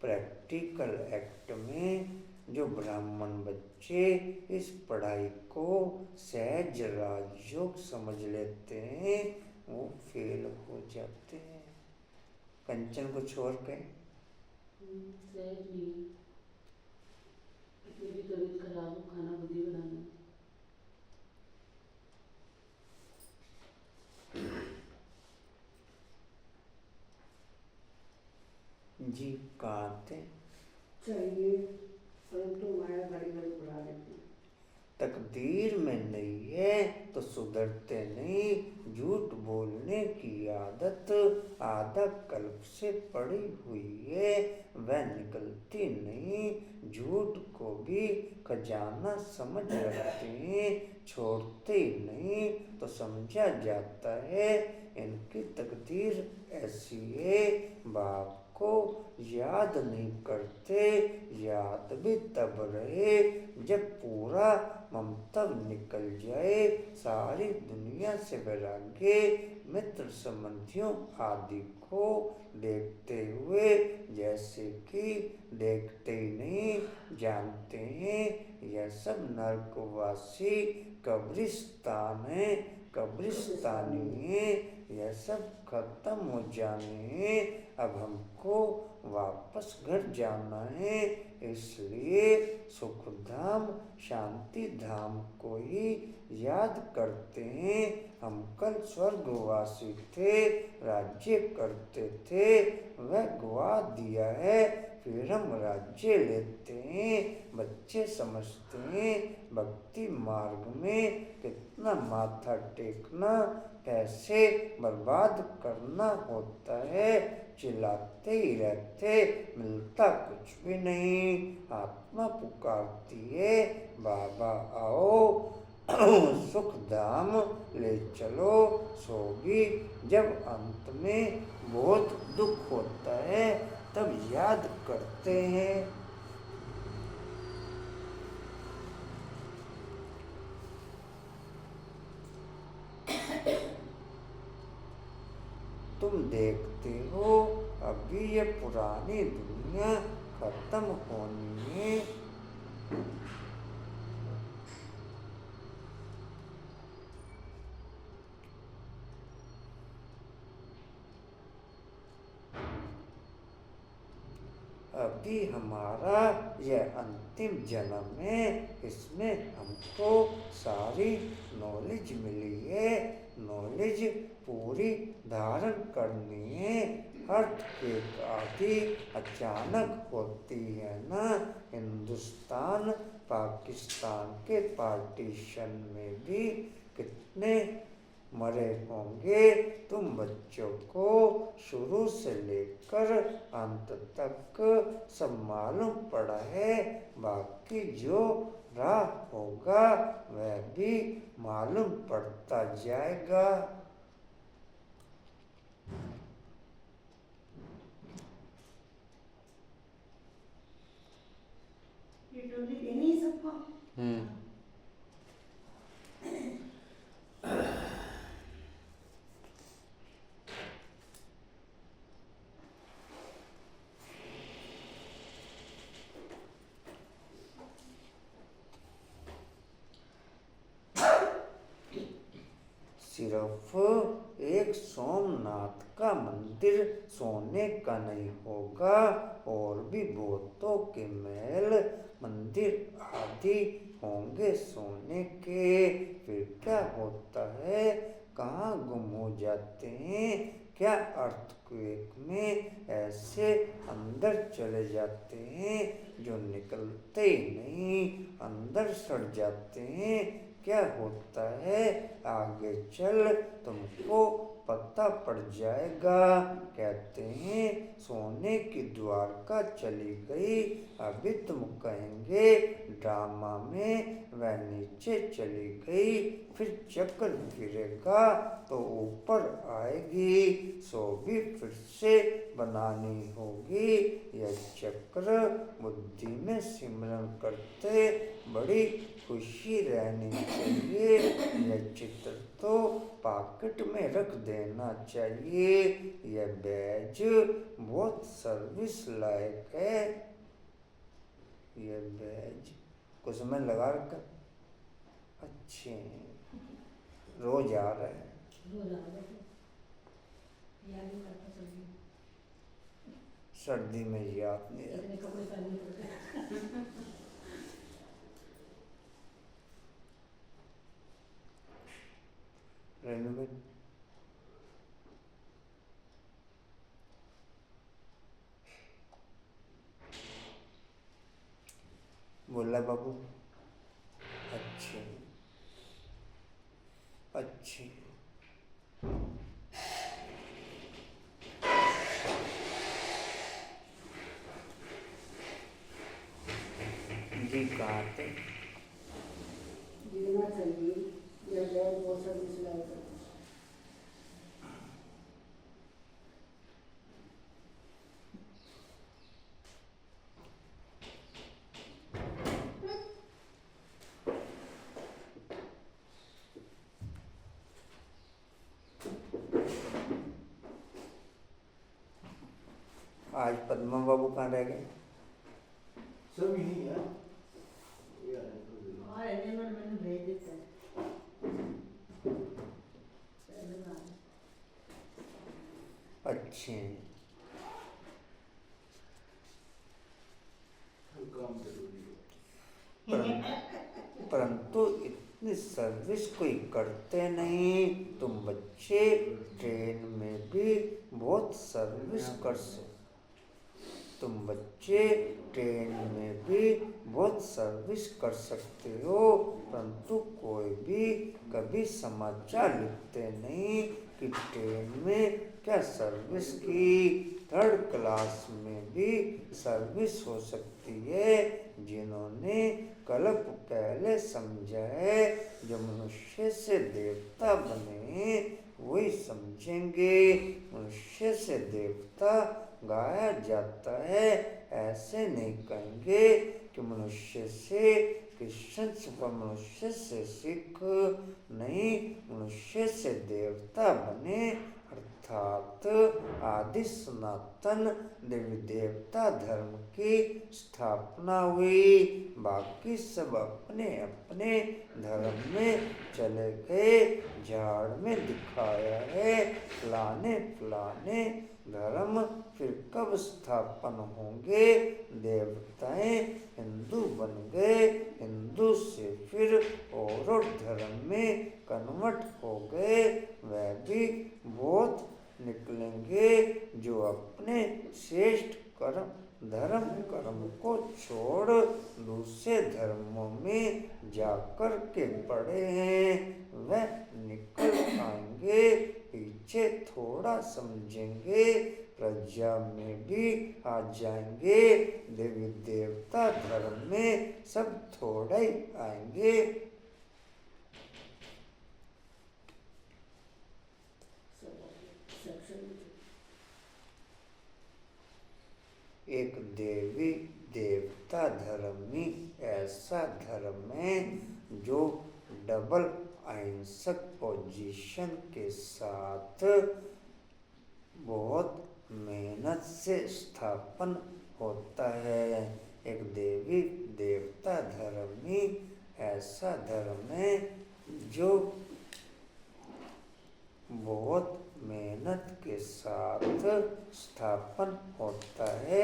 प्रैक्टिकल एक्ट में जो ब्राह्मण बच्चे इस पढ़ाई को सहज राजयोग समझ लेते हैं, वो फेल हो जाते हैं। कंचन कुछ और कहें? सहज नहीं, मेरी तबीयत खराब हो, खाना खुद ही बनाना। जी कहाँ थे? चाहिए परंतु माया घड़ी घड़ी बुला लेती है। तकदीर में नहीं है तो सुधरते नहीं। झूठ बोलने की आदत आधा कल्प से पड़ी हुई है, वह निकलती नहीं। झूठ को भी खजाना समझ रखते हैं, छोड़ते ही नहीं तो समझा जाता है इनकी तकदीर ऐसी है। बाप को याद नहीं करते, याद भी तब रहे जब पूरा ममतब निकल जाए। सारी दुनिया से वैराग्य मित्र संबंधियों आदि को देखते हुए जैसे कि देखते ही नहीं जानते हैं, यह सब नरकवासी कब्रिस्तान है, कब्रिस्तानी है, यह सब खत्म हो जाने हैं। अब हमको वापस घर जाना है, इसलिए सुखधाम शांति धाम को ही याद करते हैं। हम कल स्वर्गवासी थे, राज्य करते थे, वह गवा दिया है, फिर हम राज्य लेते हैं। बच्चे समझते हैं भक्ति मार्ग में कितना माथा टेकना, पैसे बर्बाद करना होता है, चिल्लाते ही रहते, मिलता कुछ भी नहीं। आत्मा पुकारती है, बाबा आओ सुख धाम ले चलो। सो भी जब अंत में बहुत दुख होता है तब याद करते हैं। तुम देखते हो अभी ये पुरानी दुनिया खत्म होनी है। अभी हमारा यह अंतिम जन्म है, इसमें हमको सारी नॉलेज मिली है। नॉलेज पूरी धारण करनी है। अर्थ के आदि अचानक होती है ना। हिंदुस्तान पाकिस्तान के पार्टीशन में भी कितने मरे होंगे। तुम बच्चों को शुरू से लेकर अंत तक सब मालूम पड़ा है, बाकी जो राह होगा वह भी मालूम पड़ता जाएगा। ये टोली देनी है सबको। सिर्फ एक सोमनाथ का मंदिर सोने का नहीं होगा, और भी बहुतों के महल मंदिर आदि होंगे सोने के। फिर क्या होता है, कहाँ गुम हो जाते हैं, क्या अर्थक्वेक में ऐसे अंदर चले जाते हैं जो निकलते ही नहीं, अंदर सड़ जाते हैं। क्या होता है आगे चल तुमको पता पड़ जाएगा। कहते हैं सोने की द्वारका चली गई, अभी तुम कहेंगे ड्रामा में वह नीचे चली गई, फिर चक्कर फिरेगा तो ऊपर आएगी। सो भी फिर से बनानी होगी। यह चक्र बुद्धि में सिमरन करते बड़ी खुशी रहनी चाहिए। यह चित्र तो पॉकेट में रख देना चाहिए। यह बैज बहुत सर्विस लायक है। यह बैज कुछ में लगा रखा, अच्छे रोज आ रहे हैं। सर्दी में याद नहीं रेनोवेट बोला बाबू, अच्छे अच्छे जी कहाँ थे? जीना चाहिए, यह बैग बहुत सर्विस लायक है। आज पद्मा बाबू कहाँ रह गए? सब यही है ये आए तो दिलो। और एनिमल मैंने भेज देता है पहले बार अच्छे। हर काम जरूरी है। परंतु इतनी सर्विस कोई करते नहीं। तुम बच्चे ट्रेन में भी बहुत सर्विस कर सकते। तुम बच्चे ट्रेन में भी बहुत सर्विस कर सकते हो, परंतु कोई भी कभी समाचार लिखते नहीं कि ट्रेन में क्या सर्विस की। थर्ड क्लास में भी सर्विस हो सकती है। जिन्होंने कल्प पहले समझा है, जो मनुष्य से देवता बने वही समझेंगे। मनुष्य से देवता गाया जाता है, ऐसे नहीं कहेंगे कि मनुष्य से कृष्ण व मनुष्य से सिख नहीं, मनुष्य से देवता बने अर्थात आदि सनातन देवी देवता धर्म की स्थापना हुई। बाकी सब अपने अपने धर्म में चले गए। झाड़ में दिखाया है फलाने फलाने धर्म, फिर कब स्थापन होंगे। देवताएं हिंदू बन गए, हिंदू से फिर और धर्म में कन्वर्ट हो गए। वह भी बहुत निकलेंगे जो अपने श्रेष्ठ धर्म कर्म को छोड़ दूसरे धर्मों में जाकर के पड़े हैं। वह निकल आएंगे। पीछे थोड़ा समझेंगे, प्रजा में भी आ जाएंगे। देवी देवता धर्म में सब थोड़ा ही आएंगे। एक देवी देवता धर्म ही ऐसा धर्म है जो डबल अहिंसक पोजीशन के साथ बहुत मेहनत से स्थापन होता है। एक देवी देवता धर्म ही ऐसा धर्म है जो बहुत मेहनत के साथ स्थापन होता है।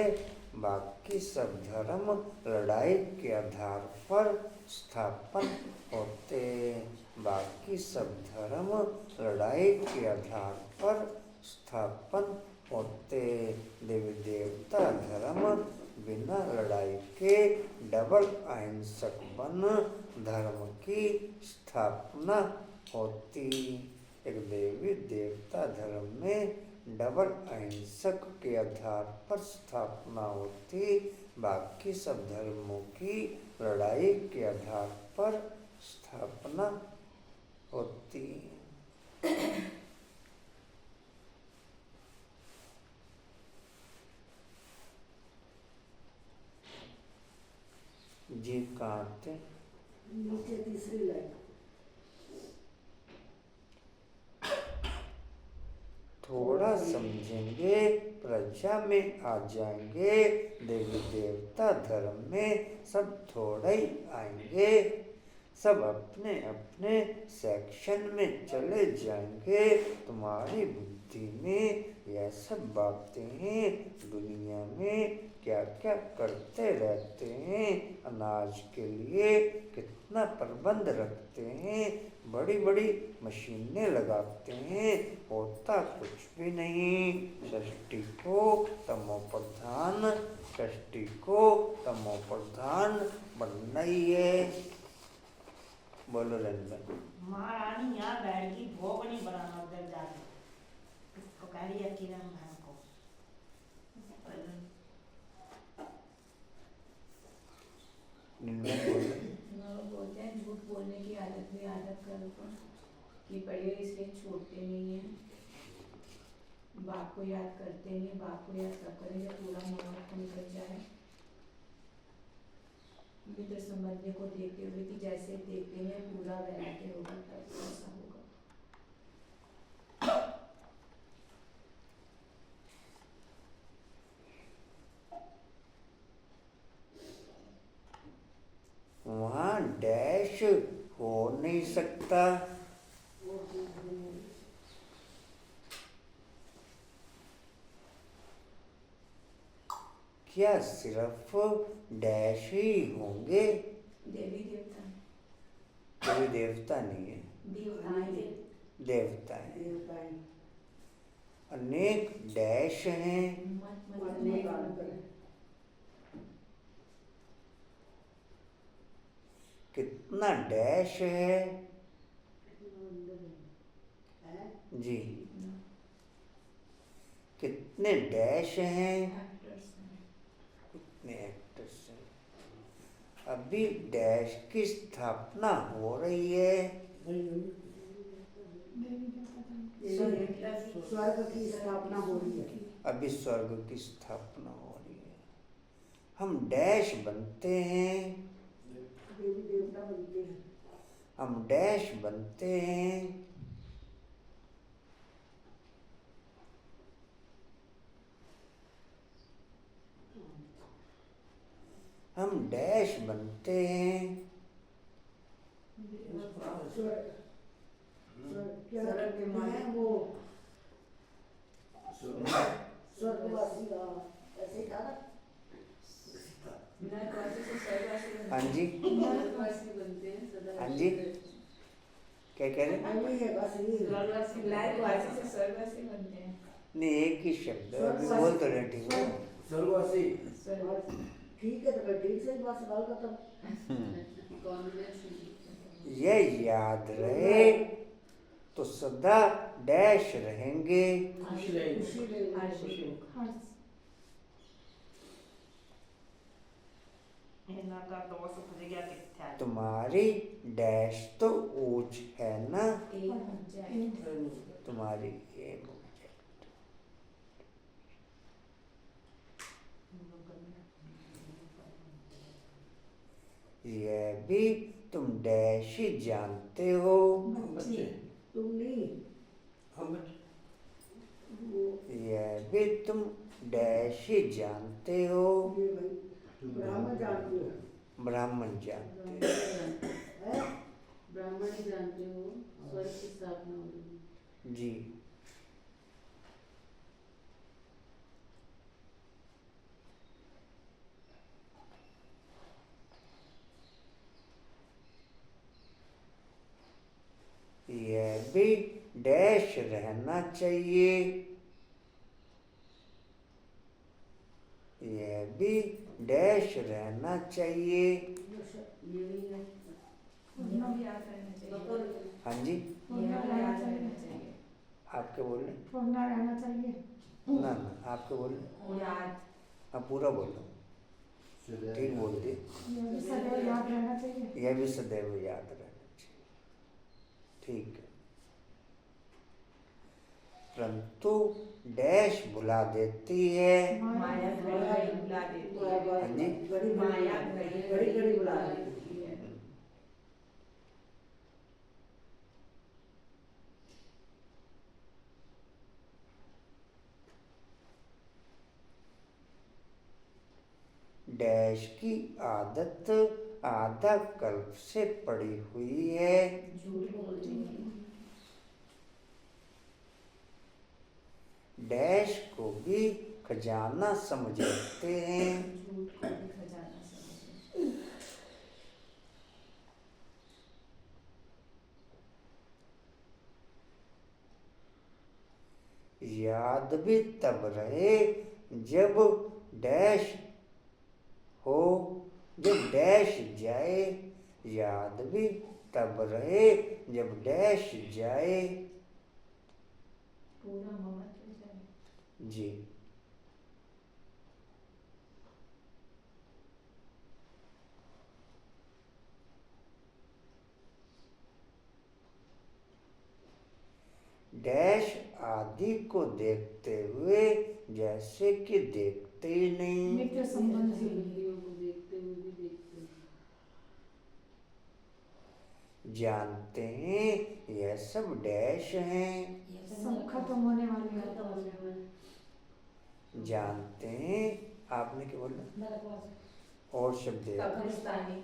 बाकी सब धर्म लड़ाई के आधार पर स्थापन होते। बाकी सब धर्म लड़ाई के आधार पर स्थापन होते। देवी देवता धर्म बिना लड़ाई के डबल अहिंसक बन धर्म की स्थापना होती। एक देवी देवता धर्म में डबल अहिंसक के आधार पर स्थापना होती। बाकी सब धर्मों की लड़ाई के आधार पर स्थापना होती। जी कहाँ थे? नीचे तीसरी लाइन। थोड़ा समझेंगे, प्रजा में आ जाएंगे। देवी देवता धर्म में सब थोड़ा ही आएंगे। सब अपने अपने सेक्शन में चले जाएंगे। तुम्हारी बुद्धि में यह सब बातें हैं। दुनिया में क्या क्या करते रहते हैं, अनाज के लिए कितना प्रबंध रखते हैं, बड़ी बड़ी मशीनें लगाते हैं, होता कुछ भी नहीं। षष्ठी को तमो प्रधान, षष्ठी को तमो प्रधान बनना ही है। बोलो रंजन। महारानी यहाँ बैठगी, भोग नहीं बनाना उधर जाके। उसको कह रही है किरण बहन को। बोलते हैं झूठ बोलने की आदत भी आदत करो कि पढ़े इसलिए छोड़ते नहीं हैं। बाप को याद करते नहीं, बाप को याद कब करेंगे पूरा मोह निकल जाए। मित्र संबंधी को देखते हुए कि जैसे देखते हैं पूरा वैराग्य होगा तब ऐसा होगा। नहीं सकता। और कुछ भी नहीं। क्या सिर्फ डैश ही होंगे? देवी देवता कोई देवता नहीं है, देवताएं देवता है। देवताएं अनेक डैश हैं। मत मरने का अंतर है। कितना डैश है? है? जी, कितने डैश हैं? कितने एक्टर्स हैं? अभी डैश की स्थापना हो रही है। स्वर्ग की स्थापना हो रही है। अभी स्वर्ग की स्थापना हो रही है। हम डैश बनते हैं। देवी देवता बनते हैं। हम डैश बनते हैं। हम डैश बनते हैं। स्वर्ग क्या स्वर्ग के कहते हैं वो स्वर्गवासी का ऐसे था ना। नरकवासी से स्वर्गवासी हाँ जी, नरकवासी बनते हैं सदा। हाँ जी, क्या कह रहे हैं? नहीं है बस ये स्वर्गवासी नरकवासी से स्वर्गवासी बनते हैं। नहीं, एक ही शब्द है, अभी बोल तो रहे ठीक है। स्वर्गवासी। ठीक है तो फिर ठीक से बस बाल खत्म। यह याद रहे तो सदा डैश रहेंगे। खुश रहेंगे। खुशी रहेगी, हर्ष खुशी। तुम्हारी डैश तो ऊंच है ना, तुम्हारी एम ऑब्जेक्ट। यह भी तुम डैश ही जानते हो। बच्चे तुम नहीं हम बच्चे वो यह भी तुम डैश ही जानते हो। ये भाई ब्राह्मण जानते हो। ब्राह्मण जानते हो। है? ब्राह्मण ही जानते हो स्वर्ग की स्थापना हो रही जी, यह भी डैश रहना चाहिए। यह भी डैश रहना चाहिए। ये भी है। भी याद रहना चाहिए। हाँ जी, ये भी याद रहना चाहिए। आपके बोल रहे? पढ़ना रहना चाहिए। ना ना, आपके बोल रहे? याद हाँ, पूरा बोलो, ठीक बोल दिए। ये भी सदैव याद रहना चाहिए। यह भी सदैव याद रहना चाहिए। ठीक है, परंतु डैश भुला देती है। माया घड़ी बुला देती है। हाँ जी, घड़ी माया घड़ी बुला देती है। डैश की आदत आधा कल्प से पड़ी हुई है। झूठ बोलते हैं। डैश को भी खजाना समझते हैं। झूठ को भी खजाना समझते हैं। याद भी तब रहे जब डैश हो, जब डैश जाए। याद भी तब रहे जब डैश जाए। पूरा महत्व जाए। जी, डैश आदि को देखते हुए जैसे कि देखते ही नहीं। नित्य संबंध से संबंधियों को देखते हुए भी देखते हैं। जानते हैं यह सब डैश हैं। सब खत्म होने वाले हैं। खत्म होने वाले। जानते हैं, आपने क्या बोला? नरकवासी। और शब्द है कब्रिस्तानी।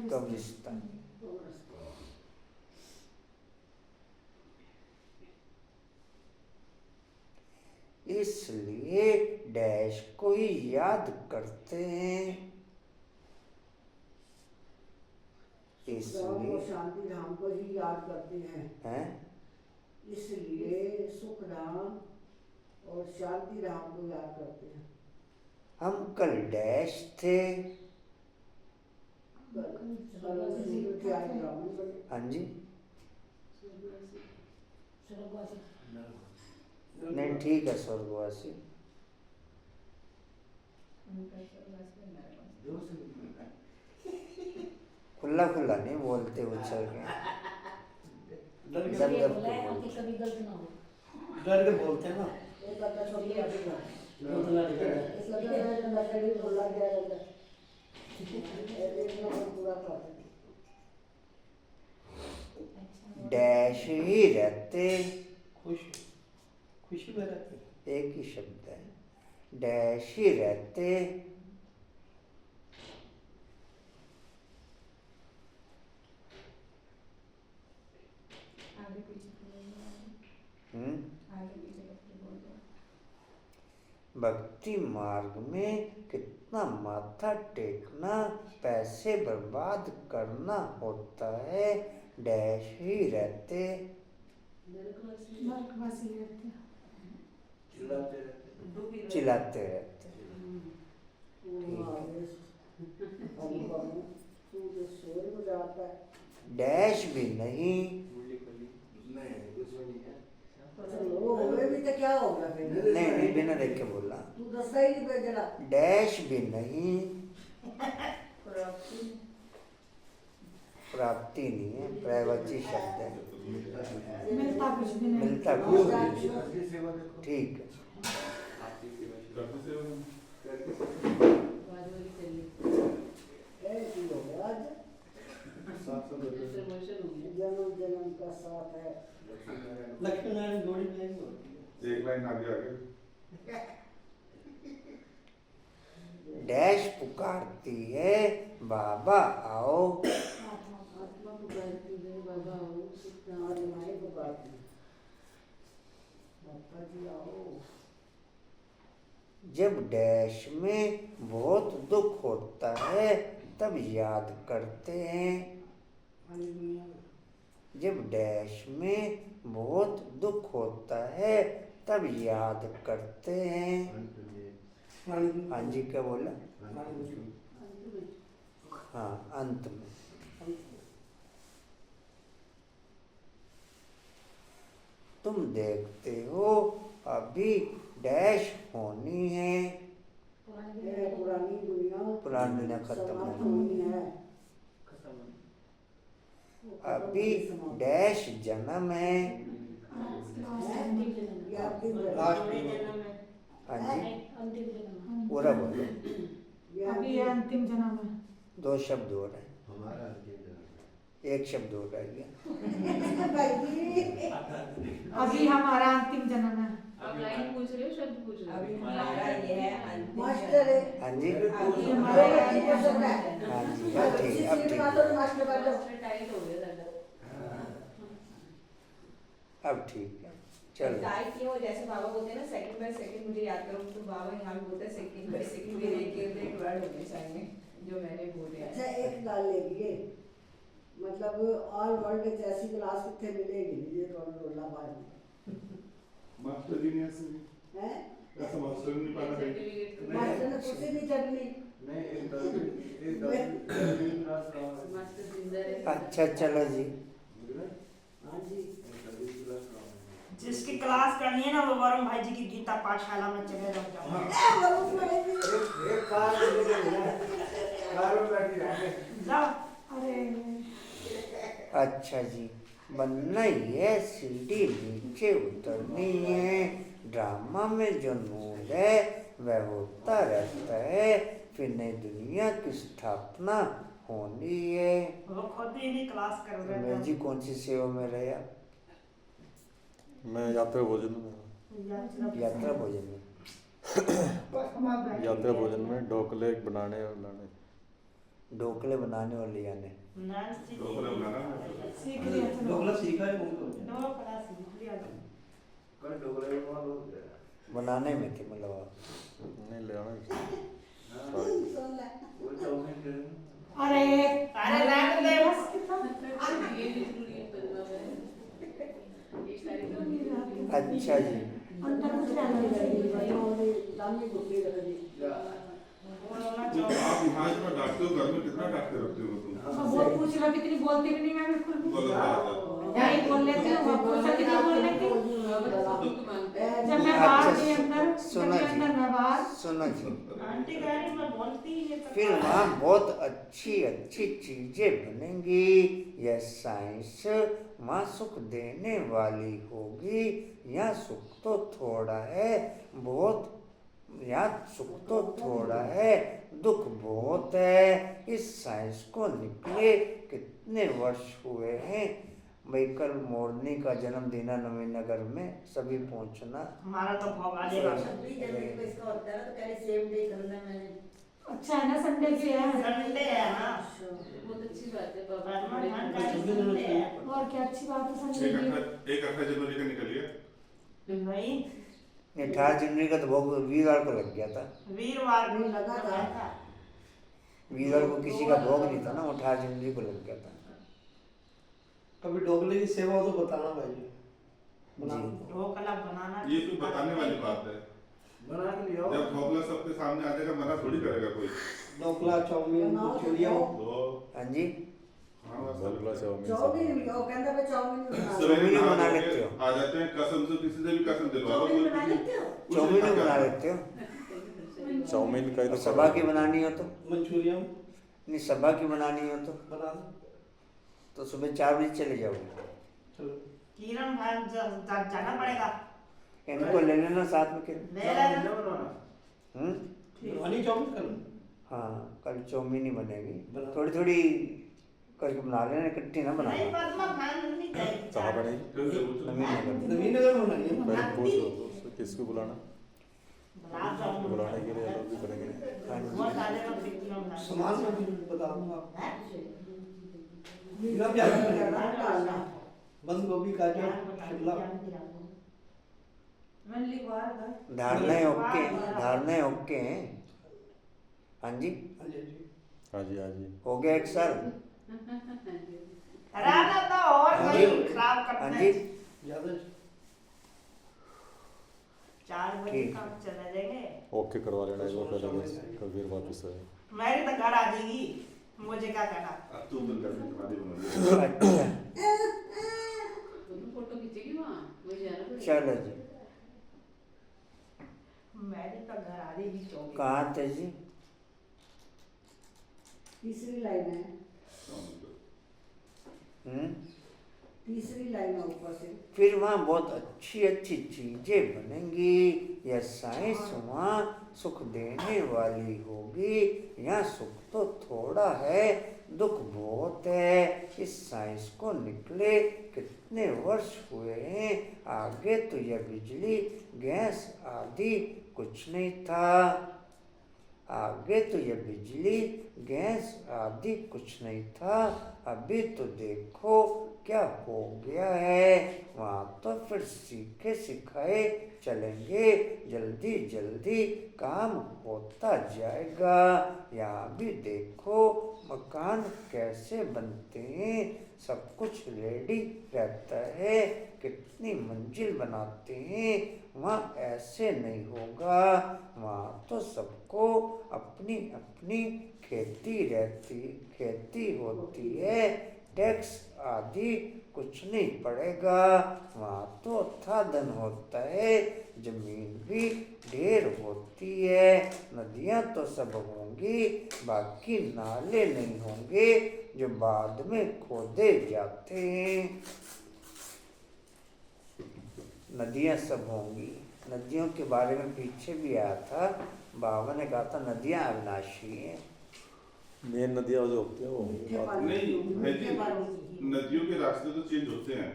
कब्रिस्तान। इसलिए डैश को ही याद करते हैं। राम इसलिए और शांति धाम को ही याद करते हैं, इसलिए सुख धाम और शांति धाम को याद करते हैं। हम कल डैश थे। हाँ जी, स्वर्गवासी नहीं ठीक है, स्वर्गवासी। उनका स्वर्गवासी और नरकवासी। खुला खुला नहीं बोलते उछल के, इसलिए बोला है कि कभी गलत ना हो। डर के बोलते हैं ना। एक आधा छोटी बात है। उतना नहीं करना। इस लगा है ना लकड़ी बोला गया है। एक नंबर पूरा था। डैश ही रहते, खुशी में रहते। एक ही शब्द है, डैश ही रहते। आगे पीछे बोल दो। हम्म, आगे पीछे करके बोल दो। भक्ति मार्ग में कितना माथा टेकना, पैसे बर्बाद करना होता है, डैश ही रहते। स्वर्गवासी रहते हैं। चिल्लाते रहते। चिल्लाते रहते। स्वर्ग जाता है। डैश भी नहीं, नहीं दुश्मनी है। वो होवे भी तो क्या होगा फिर? नहीं नहीं बिना देख के बोला। तू दसता ही नहीं बेचना। डैश भी नहीं, प्राप्ति प्राप्ति नहीं है, प्रवची शब्द है, मिलता कुछ भी नहीं। मिलता कुछ नहीं। असली सेवा देखो। ठीक है, बाद वाली कर ली। ऐसी हो गया आज। जन्म जन्म का साथ है। लक्ष्मी नारायण जोड़ी में नहीं होती है। एक लाइन आगे आगे। डैश पुकारती है, बाबा आओ। आत्मा पुकारती है, बाबा आओ। आत्माएं पुकारती हैं, बाबा जी आओ। जब डैश में बहुत दुख होता है तब याद करते हैं। जब डैश में बहुत दुख होता है तब याद करते हैं। हाँ जी, क्या बोला? हाँ, अंत में। तुम देखते हो अभी डैश होनी है, ये पुरानी दुनिया पुरानी दुनिया खत्म समाप्त होनी होनी है। अभी डैश जन्म है। ये अंतिम लास्ट हाँ जी, अंतिम जन्म। पूरा बोलो, अभी ये अंतिम जन्म है। 2 शब्द हो रहे हैं, हमारा अंतिम जन्म। 1 शब्द हो रह गया। अभी हमारा अंतिम जन्म है। आप लाइन पूछ रहे हो, शब्द पूछ रहे अभी हो? हमारा ये है अंतिम मास्टर है। हाँ जी, अभी हमारा ये अंतिम है। हाँ जी, अब ठीक, अब ठीक, मास्टर बैठो। मास्टर टाइट हो गया दादा। अब ठीक है, चलो। टाइप क्यों? जैसे बाबा बोलते हैं ना सेकंड बाय सेकंड मुझे याद करो, तो बाबा यहाँ भी बोलते हैं सेकंड बाय सेकंड मेरे एक वर्ड होने चाहिए जो मैंने बोले अच्छा, हैं। एक गल है मतलब ऑल वर्ल्ड में ऐसी क्लास कितने मिलेगी नहीं ये तो रोला बाजी मास्टर जी ने ऐसे हैं। ऐसा मास्टर नहीं पाना है। सर्टिफिकेट मास्टर ने कुछ नहीं चढ़नी। नहीं एक क्लास रहा है। मास्टर जिंदा रहे। अच्छा चलो जी, हाँ जी, जिसकी क्लास करनी है ना वो वरुण भाई जी की गीता पाठशाला में चले जाओ। एक कार में बैठी रहते। जाओ। अरे अच्छा जी, बनना ही है, सीढ़ी नीचे उतरनी है। ड्रामा में जो नूर है वह होता रहता है, फिर नई दुनिया की स्थापना होनी है। वो खुद ही नहीं क्लास कर रहे मैं जी कौन सी सेवा में रहे आप? मैं यात्रा भोजन में, यात्रा भोजन में। यात्रा भोजन में ढोकले बनाने और लाने। ढोकले बनाने और ले आने। ढोकला बनाना सीख लिया चलो। ढोकला सीखा है कौन? ढोकला सीख लिया। कल ढोकले बना लो। बनाने में थी मतलब नहीं ले आना वो चौमिन करें अरे अरे रहने दे। ये भी जरूरी है बनवा में ये सारी अच्छा जी अंदर कुछ रहना नहीं तो आप यहाँ इतना डांटते हो, घर में कितना डांटते रखते हो तुम? बहुत पूछ रहा कितनी बोलती भी नहीं मैं बिल्कुल भी गलत बात है। यही बोल लेती हूँ वो पूछा कितनी बोल लेती हूँ जब मैं बाहर अच्छा, गई अंदर जब सुनो मैं जी। अंदर मैं बाहर सुनो जी आंटी कह रही मैं बोलती ही नहीं। फिर वहाँ बहुत अच्छी अच्छी चीजें बनेंगी। यह साइंस वहाँ सुख देने वाली होगी। यहाँ सुख तो थोड़ा है बहुत, यहाँ सुख तो थोड़ा है दुख बहुत है। इस साइंस को निकले कितने वर्ष हुए हैं भाई। कल मोरनी का जन्मदिन है नवीनगर में, सभी पहुंचना। हमारा तो भोगा देगा। अच्छा है ना संडे की है संडे है ना। बहुत अच्छी बात है बाबा संडे है। और क्या अच्छी बात है संडे की। 1 जनवरी का निकलिए। नहीं 18 जनवरी का तो बहुत वीरवार को लग गया था। वीरवार को नहीं लगा था। वीरवार को किसी का भोग नहीं था ना, 18 जनवरी को लग गया था। कभी ढोकले की सेवा हो तो बताना भाई जी। ढोकला बनाना। ये कोई बताने वाली बात है। बना के ले आओ जब ढोकला सबके सामने आ जाएगा मना थोड़ी करेगा कोई। ढोकला चाउमीन मंचूरियन तो हाँ जी हाँ बस ढोकला चाउमीन चौमिन भी वो कहता है चौमिन भी बना सवेरे चाउमीन नहा बना धो के लेते हो? आ जाते हैं कसम से, किसी से भी कसम दिलवा दो। चौमिन बना लेते हो? चाउमीन भी बना लेते हो? चाउमीन का ही तो सभा की बनानी हो तो मंचूरियन नहीं, सभा की बनानी हो बना दो तो सुबह 4 बजे चले जाओगे। चलो किरण भाई जाना पड़ेगा। इनको ले लेना साथ में किरण। ले लेना। बनवानी चाउमीन कर लो। हाँ कल चाउमीन ही बनेगी। बना। थोड़ी थोड़ी करके बना लेना, इकट्ठी ना नहीं बनाना। पद्मा खान नहीं चाहिए। कहाँ बनेगी? नवीनगर। नवीनगर में बनानी है पहले पूछ लो तो उसको किसको बुलाना, गुलाब जामुन बुलाने के लिए लोग भी करेंगे। बहुत सारे लोग बिकती होंगे। सामान में भी बता दूंगा आपको। हैं? मीरा क्या बनेगा? बंद गोभी गाजर शिमला मैंने लिखवा था। धारणाएं ओके हैं, धारणाएं ओके हैं। हाँ जी हाँ जी हाँ जी हाँ जी हो गया 1 साल। रहना तो और नहीं खराब हाँ करते जी हैं। ज्यादा 4 बजे ठीक। काम चले जाएंगे। ओके करवा लेना एक बार पहले कल फिर वापस आए। मेरी तो घर आ जाएगी, मुझे क्या कहना। तू बिल करने के बाद ही बना अच्छा फोटो खींचेगी वहाँ मुझे जाना पड़ेगा चलो जी। मेरी तो घर आ जाएगी 24। कहाँ थे जी? तीसरी लाइन है, तीसरी लाइन है ऊपर से। फिर वहाँ बहुत अच्छी अच्छी चीजें बनेंगी। यह साइंस वहाँ सुख देने वाली होगी। यहाँ सुख तो थोड़ा है दुख बहुत है। इस साइंस को निकले कितने वर्ष हुए हैं। आगे तो यह बिजली गैस आदि कुछ नहीं था। आगे तो यह बिजली गैस आदि कुछ नहीं था। अभी तो देखो क्या हो गया है। वहाँ तो फिर सीखे सिखाए चलेंगे, जल्दी जल्दी काम होता जाएगा। यहाँ भी देखो मकान कैसे बनते हैं, सब कुछ रेडी रहता है। कितनी मंजिल बनाते हैं, वहाँ ऐसे नहीं होगा। वहाँ तो सबको अपनी अपनी खेती होती है। टैक्स आदि कुछ नहीं पड़ेगा। वहाँ तो उत्थान होता है, जमीन भी ढेर होती है। नदियाँ तो सब होंगी, बाकी नाले नहीं होंगे जो बाद में खोदे जाते हैं। नदियाँ सब होंगी। नदियों के बारे में पीछे भी आया था, बाबा ने कहा था नदियाँ अविनाशी हैं। मेन नदियाँ जो होती है वो मीठे बात- पानी नहीं, मीठे है पानी की। नदियों के रास्ते तो चेंज होते हैं।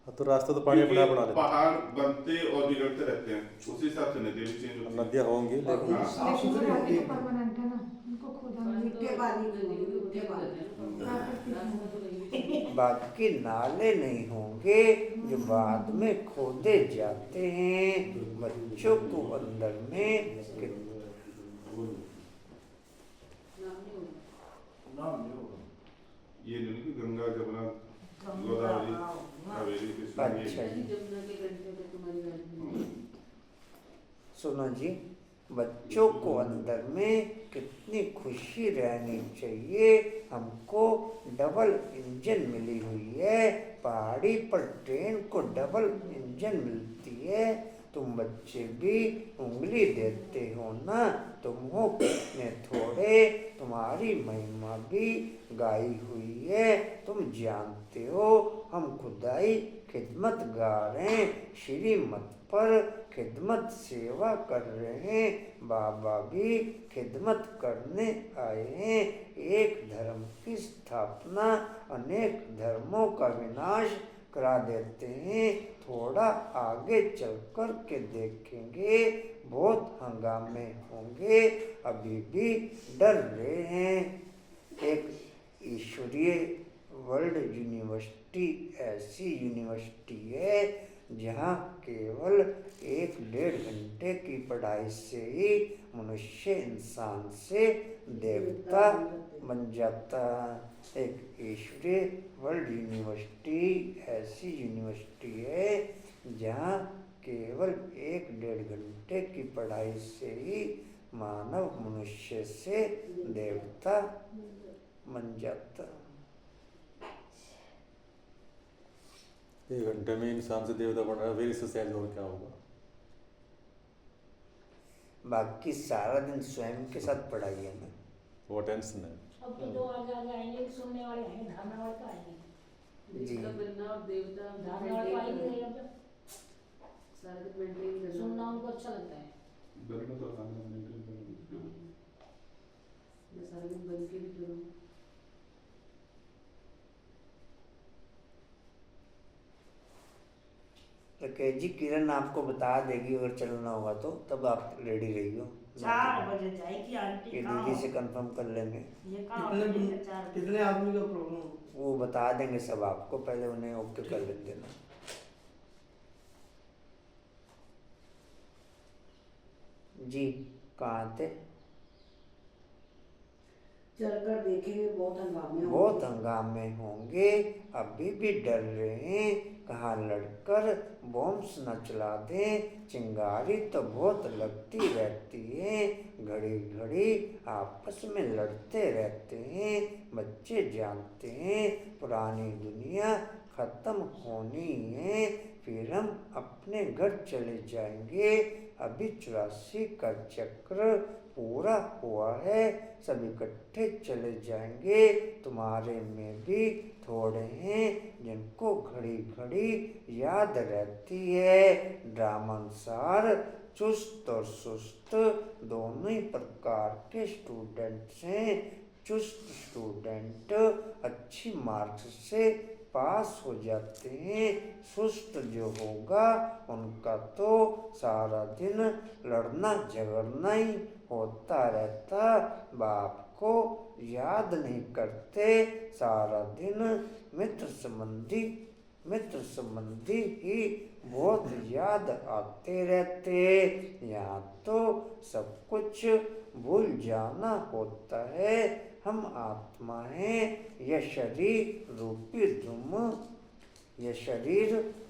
हाँ तो रास्ता तो पानी अपना क्योंकि बना लेते पहाड़ बनते और बिगड़ते रहते हैं, उसी हिसाब से नदियाँ भी चेंज हैं। होती हैं। नदियाँ होंगी लेकिन हाँ। साफ सुथरी होती है। परमानेंट है ना, उनको खोदा नहीं। मीठे पानी की होगी, मीठे पानी। बाकी नाले नहीं होंगे, जो बाद में खोदे जाते हैं। बच्चों को अंदर में नाम नहीं होगा। ये नहीं कि गंगा जमुना गोदावरी कावेरी कृष्णा ये अच्छा जी, जमुना के कंठे पे तुम्हारी गाड़ी सुनो जी, बच्चों को अंदर में कितनी खुशी रहनी चाहिए। हमको डबल इंजन मिली हुई है, पहाड़ी पर ट्रेन को डबल इंजन मिलती है। तुम बच्चे भी उंगली देते हो ना, तुम हो कितने थोड़े, तुम्हारी महिमा भी गाई हुई है। तुम जानते हो हम खुदाई खिदमत गा रहे हैं, श्रीमत पर खिदमत सेवा कर रहे हैं। बाबा भी खिदमत करने आए हैं। एक धर्म की स्थापना अनेक धर्मों का विनाश करा देते हैं। थोड़ा आगे चल कर के देखेंगे, बहुत हंगामे होंगे। अभी भी डर रहे हैं। एक ईश्वरीय वर्ल्ड यूनिवर्सिटी ऐसी यूनिवर्सिटी है जहाँ केवल 1-1.5 घंटे की पढ़ाई से ही मनुष्य इंसान से देवता बन जाता। एक ईश्वरीय वर्ल्ड यूनिवर्सिटी ऐसी यूनिवर्सिटी है जहाँ केवल 1-1.5 घंटे की पढ़ाई से ही मानव मनुष्य से देवता बन जाता। 1 घंटे में इंसान से देवता बन रहा है, फिर इससे सहज और क्या होगा। बाकी सारा दिन स्वयं के साथ पढ़ाई है ना, वो टेंशन है। अब तो जो आगे आगे आएंगे सुनने वाले आएंगे, धारणा वाले तो आएंगे। जी। देवता बनना और देवता धारणा वाले तो आएंगे नहीं, अब सारा दिन मेंटेन करना। सुनना उनको अच्छा लगता है। बनना तो आसान है, मेंटेन करना मुश्किल है। मैं सारा दिन बन के भी करूँ। तो कह जी किरण आपको बता देगी अगर चलना होगा तो, तब आप रेडी रहियो। 4 बजे जाएगी आंटी। ये कहाँ दीदी हो? से कंफर्म कर लेंगे, ये कहाँ हो? 4 बजे। कितने आदमी का प्रॉब्लम? वो बता देंगे सब आपको, पहले उन्हें ओके कर देना। जी कहाँ थे? चलकर देखेंगे, बहुत हंगामे होंगे। बहुत हंगामे होंगे। अभी भी डर रहे हैं, कहाँ लड़कर बॉम्ब्स न चला दें। चिंगारी तो बहुत लगती रहती है, घड़ी घड़ी आपस में लड़ते रहते हैं। बच्चे जानते हैं पुरानी दुनिया खत्म होनी है, फिर हम अपने घर चले जाएंगे। अभी 84 का चक्र पूरा हुआ है, सब इकट्ठे चले जाएंगे। तुम्हारे में भी थोड़े हैं जिनको घड़ी घड़ी याद रहती है। ड्रामानुसार चुस्त और सुस्त दोनों ही प्रकार के स्टूडेंट्स हैं। चुस्त स्टूडेंट अच्छी मार्क्स से पास हो जाते हैं, सुस्त जो होगा उनका तो सारा दिन लड़ना झगड़ना ही होता रहता। बाप को याद नहीं करते, सारा दिन मित्र संबंधी ही बहुत याद आते रहते। यहाँ तो सब कुछ भूल जाना होता है। हम आत्मा हैं, यह शरीर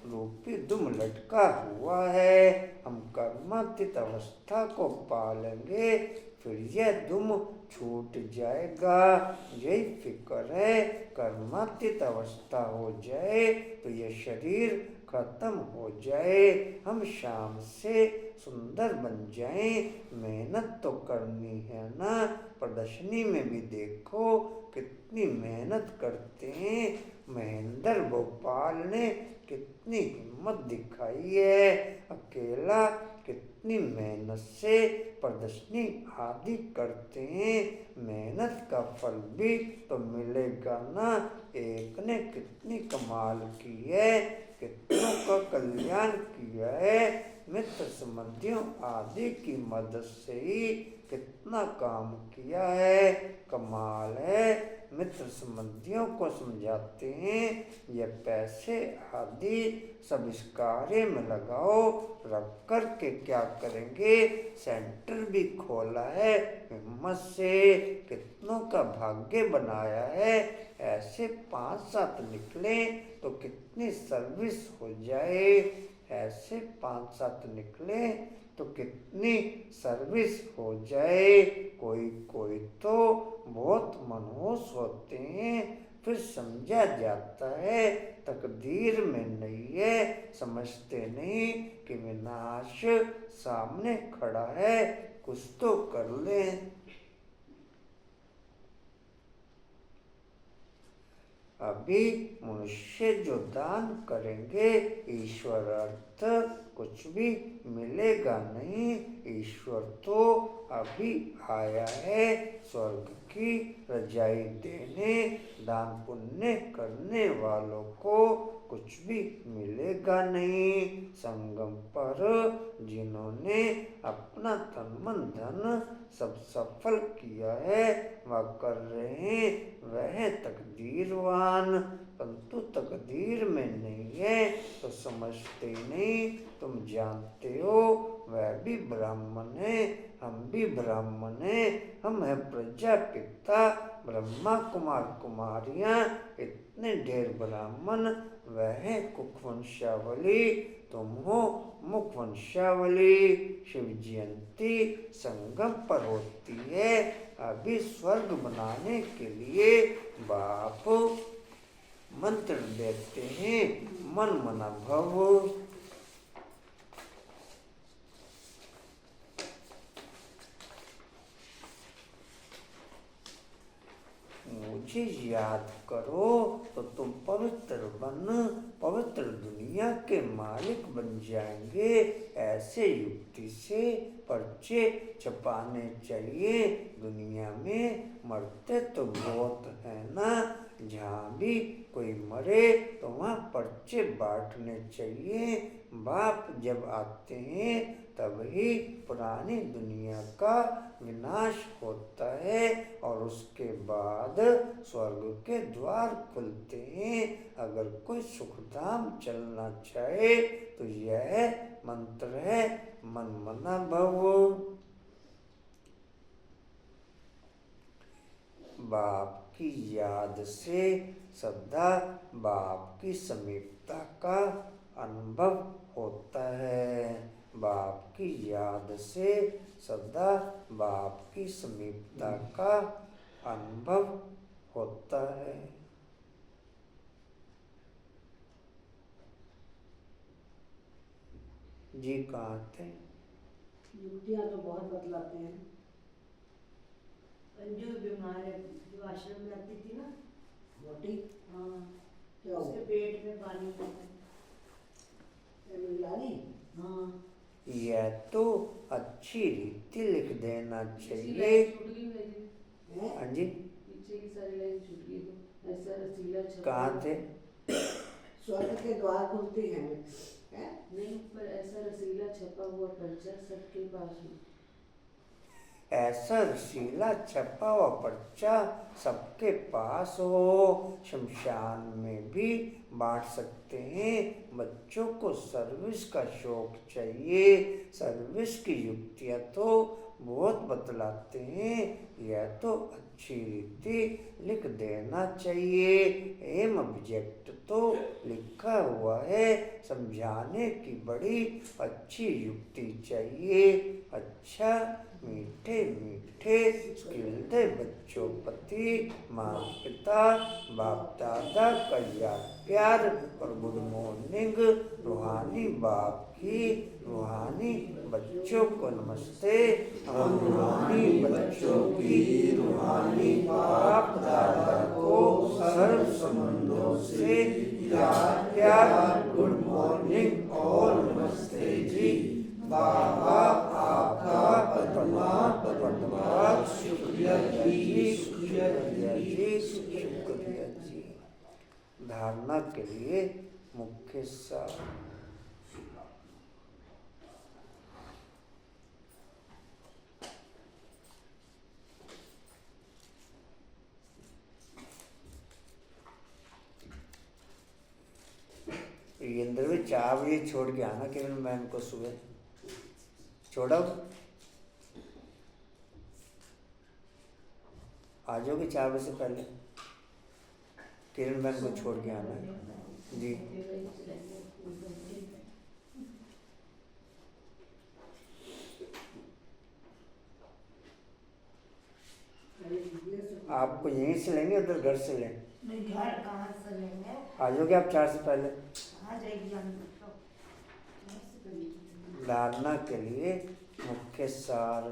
रूपी दुम लटका हुआ है। हम कर्मातीत अवस्था को पालेंगे, फिर यह दुम छूट जाएगा। यही फिक्र है, कर्मातीत अवस्था हो जाए तो यह शरीर खत्म हो जाए, हम शाम से सुंदर बन जाएं। मेहनत तो करनी है ना, प्रदर्शनी में भी देखो कितनी मेहनत करते हैं। महेंद्र भोपाल ने कितनी हिम्मत दिखाई है, अकेला कितनी मेहनत से प्रदर्शनी आदि करते हैं। मेहनत का फल भी तो मिलेगा ना। एक ने कितनी कमाल की है, कितनों का कल्याण किया है। मित्र संबंधियों आदि की मदद से ही कितना काम किया है, कमाल है। मित्र संबंधियों को समझाते हैं ये पैसे आदि सब इस कार्य में लगाओ। रख कर के क्या करेंगे, सेंटर भी खोला है, हिम्मत से कितनों का भाग्य बनाया है। ऐसे 5-7 निकले तो कितनी सर्विस हो जाए, ऐसे 5-7 निकले तो कितनी सर्विस हो जाए। कोई कोई तो बहुत मनहूस होते हैं, फिर समझा जाता है तकदीर में नहीं है। समझते नहीं कि विनाश सामने खड़ा है, कुछ तो कर लें। अभी मनुष्य जो दान करेंगे ईश्वर अर्थ कुछ भी मिलेगा नहीं। ईश्वर तो अभी आया है स्वर्ग की रजाई देने। दान पुण्य करने वालों को कुछ भी मिलेगा नहीं। संगम पर जिन्होंने अपना तन मन धन सब सफल किया है वह कर रहे हैं वह तकदीरवान, परंतु तकदीर में नहीं है तो समझते नहीं। तुम जानते हो वह भी ब्राह्मण है, हम भी ब्राह्मण हैं। हम है प्रजापिता ब्रह्मा कुमार कुमारियां, इतने ढेर ब्राह्मण। वह है कुखवंशावली, तुम हो मुखवंशावली। शिव जयंती संगम पर होती है। अभी स्वर्ग बनाने के लिए बाप मंत्र देते हैं, मन मना भव। मुझे याद करो तो तुम पवित्र बन पवित्र दुनिया के मालिक बन जाएंगे। ऐसे युक्ति से पर्चे छपाने चाहिए। दुनिया में मरते तो बहुत है ना, जहाँ भी कोई मरे तो वहाँ पर्चे बांटने चाहिए। बाप जब आते हैं तभी पुरानी दुनिया का विनाश होता है और उसके बाद स्वर्ग के द्वार खुलते हैं। अगर कोई सुखधाम चलना चाहे तो यह मंत्र है, मन मना भव। बाप की याद से सदा बाप की समीपता का अनुभव होता है। बाप की याद से सदा बाप की समीपता का अनुभव होता है। जी कहाँ थे? युक्तियाँ तो बहुत बतलाते हैं। अंजू बीमार है, जो आश्रम में आती थी ना, रोटी हाँ, क्या उसके हुआ? पेट में पानी था। लाली हाँ, यह तो अच्छी रीति लिख देना पिछली चाहिए। लाइन छूट गई मेरी, है? हाँ जी, पीछे की सारी लाइन छूट गई। तो ऐसा रसीला छपा कहाँ थे? स्वर्ग के द्वार खुलते हैं, हैं? नहीं, पर ऐसा रसीला छपा हुआ पर्चा सबके पास हो। ऐसा रसीला छपा हुआ पर्चा सबके पास हो। शमशान में भी बांट सकते हैं। बच्चों को सर्विस का शौक चाहिए। सर्विस की युक्तियाँ तो बहुत बतलाते हैं। यह तो अच्छी रीति लिख देना चाहिए। एम ऑब्जेक्ट तो लिखा हुआ है, समझाने की बड़ी अच्छी युक्ति चाहिए। अच्छा मीठे मीठे खिलते बच्चों प्रति माँ पिता बाप दादा का याद प्यार और गुड मॉर्निंग। रूहानी बाप की रूहानी बच्चों को नमस्ते। हम रूहानी बच्चों की रूहानी बाप दादा को सर्व संबंधों से याद प्यार गुड मॉर्निंग और नमस्ते जी। बाबा आपका पद्मा शुक्रिया जी, शुक्रिया जी, शुक्रिया जी। धारणा के लिए मुख्य सार। के 4 बजे छोड़ के आना किरण मैम को सुबह। छोड़ो, आ जाओगे 4 बजे से पहले। किरण मैम को छोड़ के आना जी। आपको यहीं से लेंगे उधर घर से लें? नहीं, घर कहाँ से लेंगे? आ जाओगे आप 4 से पहले? आ जाएगी हम तो। धारणा के लिए मुख्य सार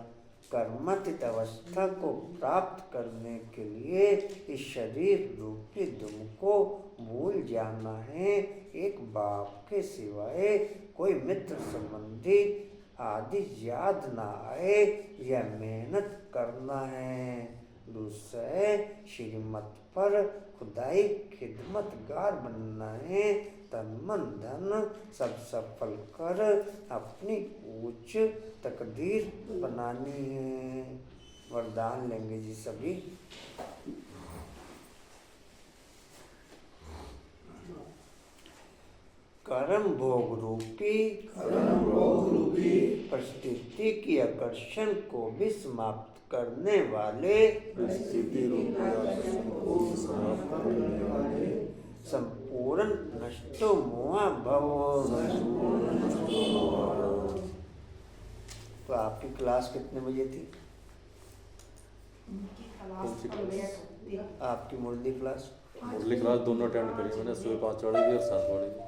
कर्मठित अवस्था को प्राप्त करने के लिए इस शरीर रूपी दुम को भूल जाना है। एक बाप के सिवाय कोई मित्र संबंधी आदि याद ना आए, यह मेहनत करना है। दूसरे श्रीमत पर खुदाई खिदमतगार बनना है। तन मन धन सब सफल कर अपनी उच्च तकदीर बनानी है। वरदान लेंगे जी सभी। कर्म भोग रूपी परिस्थिति की आकर्षण को भी समाप्त करने वाले संपूर्ण नष्टो मोहा भव। तो आपकी क्लास कितने बजे थी? आपकी मुरली क्लास? मुरली क्लास दोनों अटेंड करी मैंने, सुबह 5 वाली भी और 7 वाली भी।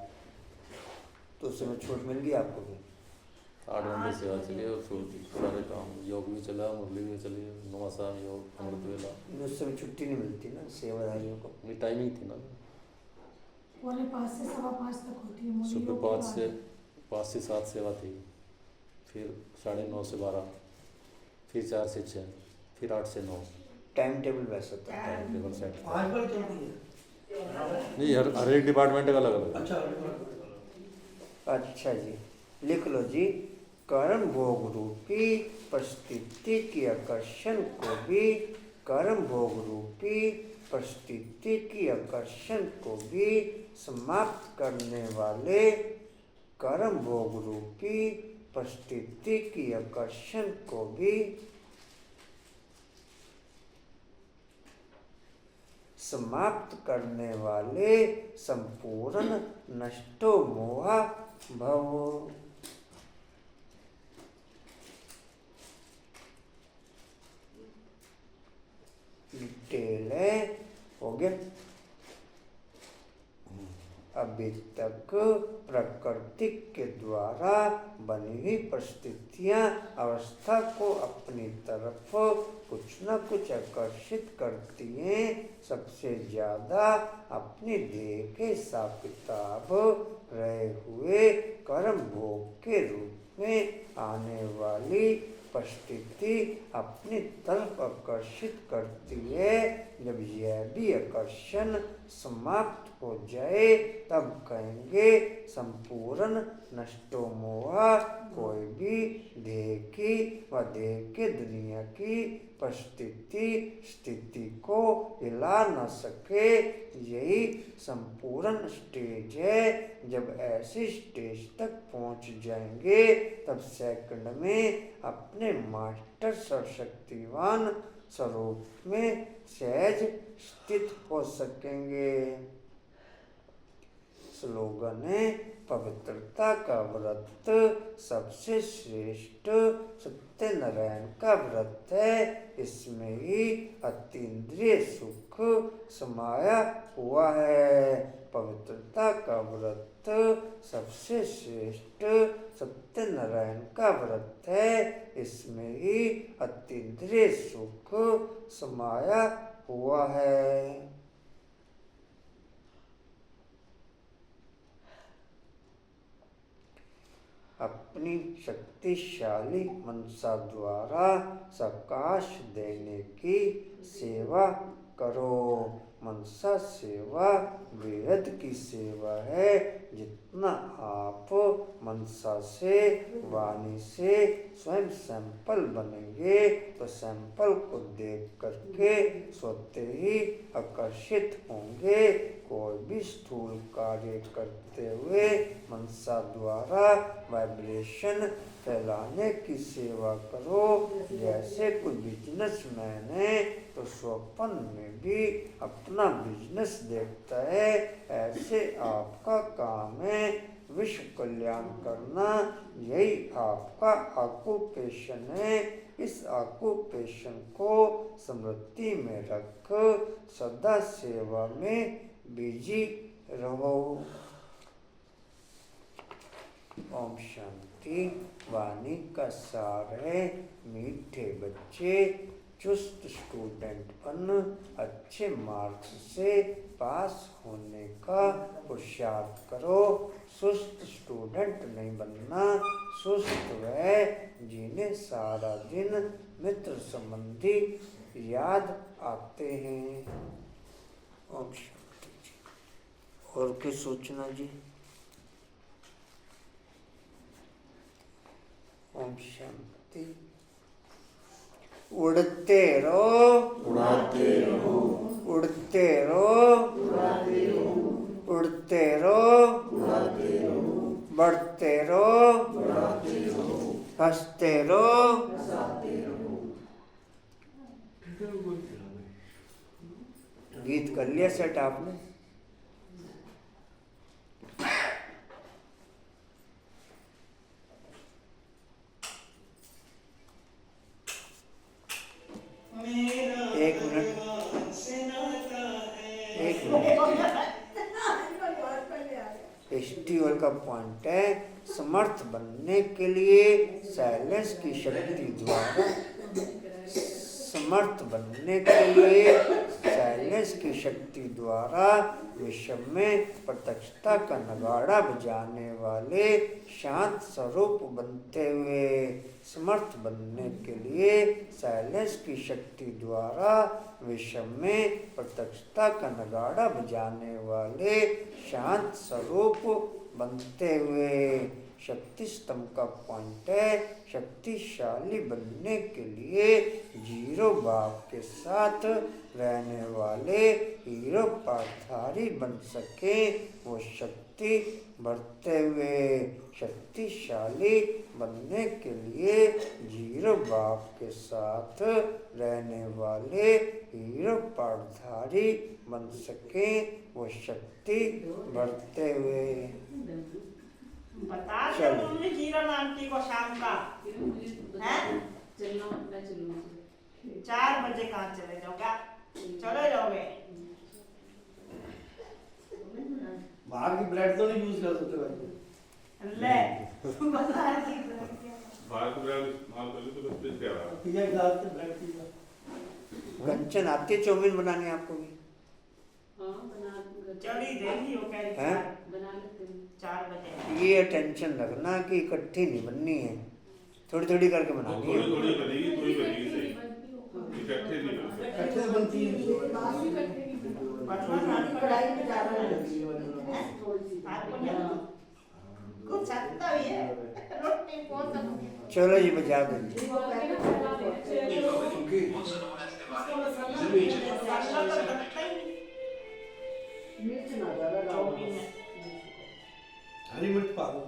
तो उसमें छूट मिल गई आपको भी? 8 घंटे सेवा चली और सारे काम, योग भी चला, मुरली भी चली, नवासा योग, अमृत वेला। उस समय छुट्टी नहीं मिलती ना सेवादारियों को? मेरी टाइमिंग थी ना, 5 से 5:15 तक होती है। सुबह 5 से 7 सेवा थी, फिर 9:30 से 12, फिर 4 से 6, फिर 8 से 9। टाइम टेबल वैसा था? टाइम टेबल सेट था। 5 बजे चलती है? नहीं, हर एक डिपार्टमेंट का अलग अलग। अच्छा जी, लिख लो जी। कर्म भोग रूपी परिस्थिति की आकर्षण को भी परिस्थिति की आकर्षण को भी समाप्त करने वाले कर्म भोग रूपी परिस्थिति की आकर्षण को भी समाप्त करने वाले संपूर्ण नष्टो मोहा भव। डिटेल है, हो गया। अभी तक प्रकृति के द्वारा बनी हुई परिस्थितियां अवस्था को अपनी तरफ कुछ न कुछ आकर्षित करती हैं। सबसे ज्यादा अपनी देह के हिसाब किताब रहे हुए कर्म भोग के रूप में आने वाली परिस्थिति अपनी तरफ आकर्षित करती है। जब यह भी आकर्षण समाप्त हो जाए तब कहेंगे संपूर्ण नष्टो मोहा। कोई भी देह की व देह के दुनिया की परिस्थिति स्थिति को हिला न सके। यही संपूर्ण स्टेज है। जब ऐसी स्टेज तक पहुंच जाएंगे तब सेकंड में अपने मास्टर सर्वशक्तिवान स्वरूप में सहज स्थित हो सकेंगे। स्लोगन है, पवित्रता का व्रत सबसे श्रेष्ठ सत्यनारायण का व्रत है। इसमें ही अतीन्द्रिय सुख समाया हुआ है। पवित्रता का व्रत सबसे श्रेष्ठ सत्यनारायण का व्रत है। इसमें ही अतीन्द्रिय सुख समाया हुआ है। अपनी शक्तिशाली मनसा द्वारा सकाश देने की सेवा करो। मनसा सेवा बेहद की सेवा है। जितना आप मनसा से वाणी से स्वयं सैंपल बनेंगे तो सैंपल को देख करके स्वतः ही आकर्षित होंगे। कोई भी स्थूल कार्य करते हुए मनसा द्वारा वाइब्रेशन फैलाने की सेवा करो। जैसे कोई बिजनेसमैन है तो स्वप्न में भी अपना बिजनेस देखता है, ऐसे आपका काम है विश्व कल्याण करना। यही आपका ऑक्यूपेशन है। इस ऑक्यूपेशन को स्मृति में रख सदा सेवा में बिजी रहो। ओम शांति। वाणी का सार है, मीठे बच्चे चुस्त स्टूडेंट बन अच्छे मार्क्स से पास होने का पुरुषार्थ करो। सुस्त स्टूडेंट नहीं बनना। सुस्त वह जिन्हें सारा दिन मित्र संबंधी याद आते हैं। ओम शांति। और की सूचना जी। ओम शांति। उड़ते रहो, उड़ाते रहो, उड़ते रहो, उड़ाते रहो, उड़ते रहो, उड़ाते रहो, बढ़ते रहो, बढ़ाते रहो, हंसते रहो। हंसाते रहो। गीत कर लिया सेट आपने? एक मिनट, एक मिनट। फेस्टिवल का पॉइंट है समर्थ बनने के लिए साइलेंस की शक्ति द्वारा, समर्थ बनने के लिए साइलेंस की शक्ति द्वारा विश्व में प्रत्यक्षता का नगाड़ा बजाने वाले शांत स्वरूप बनते हुए। समर्थ बनने के लिए साइलेंस की शक्ति द्वारा विश्व में प्रत्यक्षता का नगाड़ा बजाने वाले शांत स्वरूप बनते हुए। शक्ति स्तंभ का पॉइंट है शक्तिशाली बनने के लिए जीरो भाव के साथ रहने वाले हीरो पार्थधारी बन सके वो शक्ति बढ़ते हुए। शक्तिशाली बनने के लिए जीरो भाव के साथ रहने वाले हीरो पार्थधारी बन सके वो शक्ति बढ़ते हुए। बता दो तुमने किरण आंटी को शाम का हैं? चलना मैं चलूंगी 4 बजे कहाँ चले जाओगे? चले जाओगे? बाहर की ब्रेड तो नहीं यूज कर सकते भाई। ले बता रही बाहर को ब्रेड इस्तेमाल कर लो तो बस क्या रहा। पिज्जा डालते ब्रेड पिज्जा। कंचन आती है चाउमीन बनाने आपको भी? हाँ बना चली देगी वो कह रही हैं? बना लेते हैं 4 बजे। ये टेंशन रखना कि इकट्ठी नहीं बननी है, थोड़ी थोड़ी करके बनानी थोड़ी है। थोड़ी बनेगी तो ही बनेगी सही, इकट्ठे नहीं बन सकते। कट्टे बनती है। कढ़ाई में ज्यादा लगती है। आपको नहीं कुछ आता भी है रोटी बहुत चलो जी बजा देंगे। मिर्च ना ज्यादा डालो। हरी मिर्च पा दो।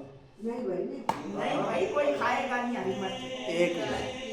नहीं भाई नहीं भाई कोई खाएगा नहीं हरी मिर्च। एक मिनट।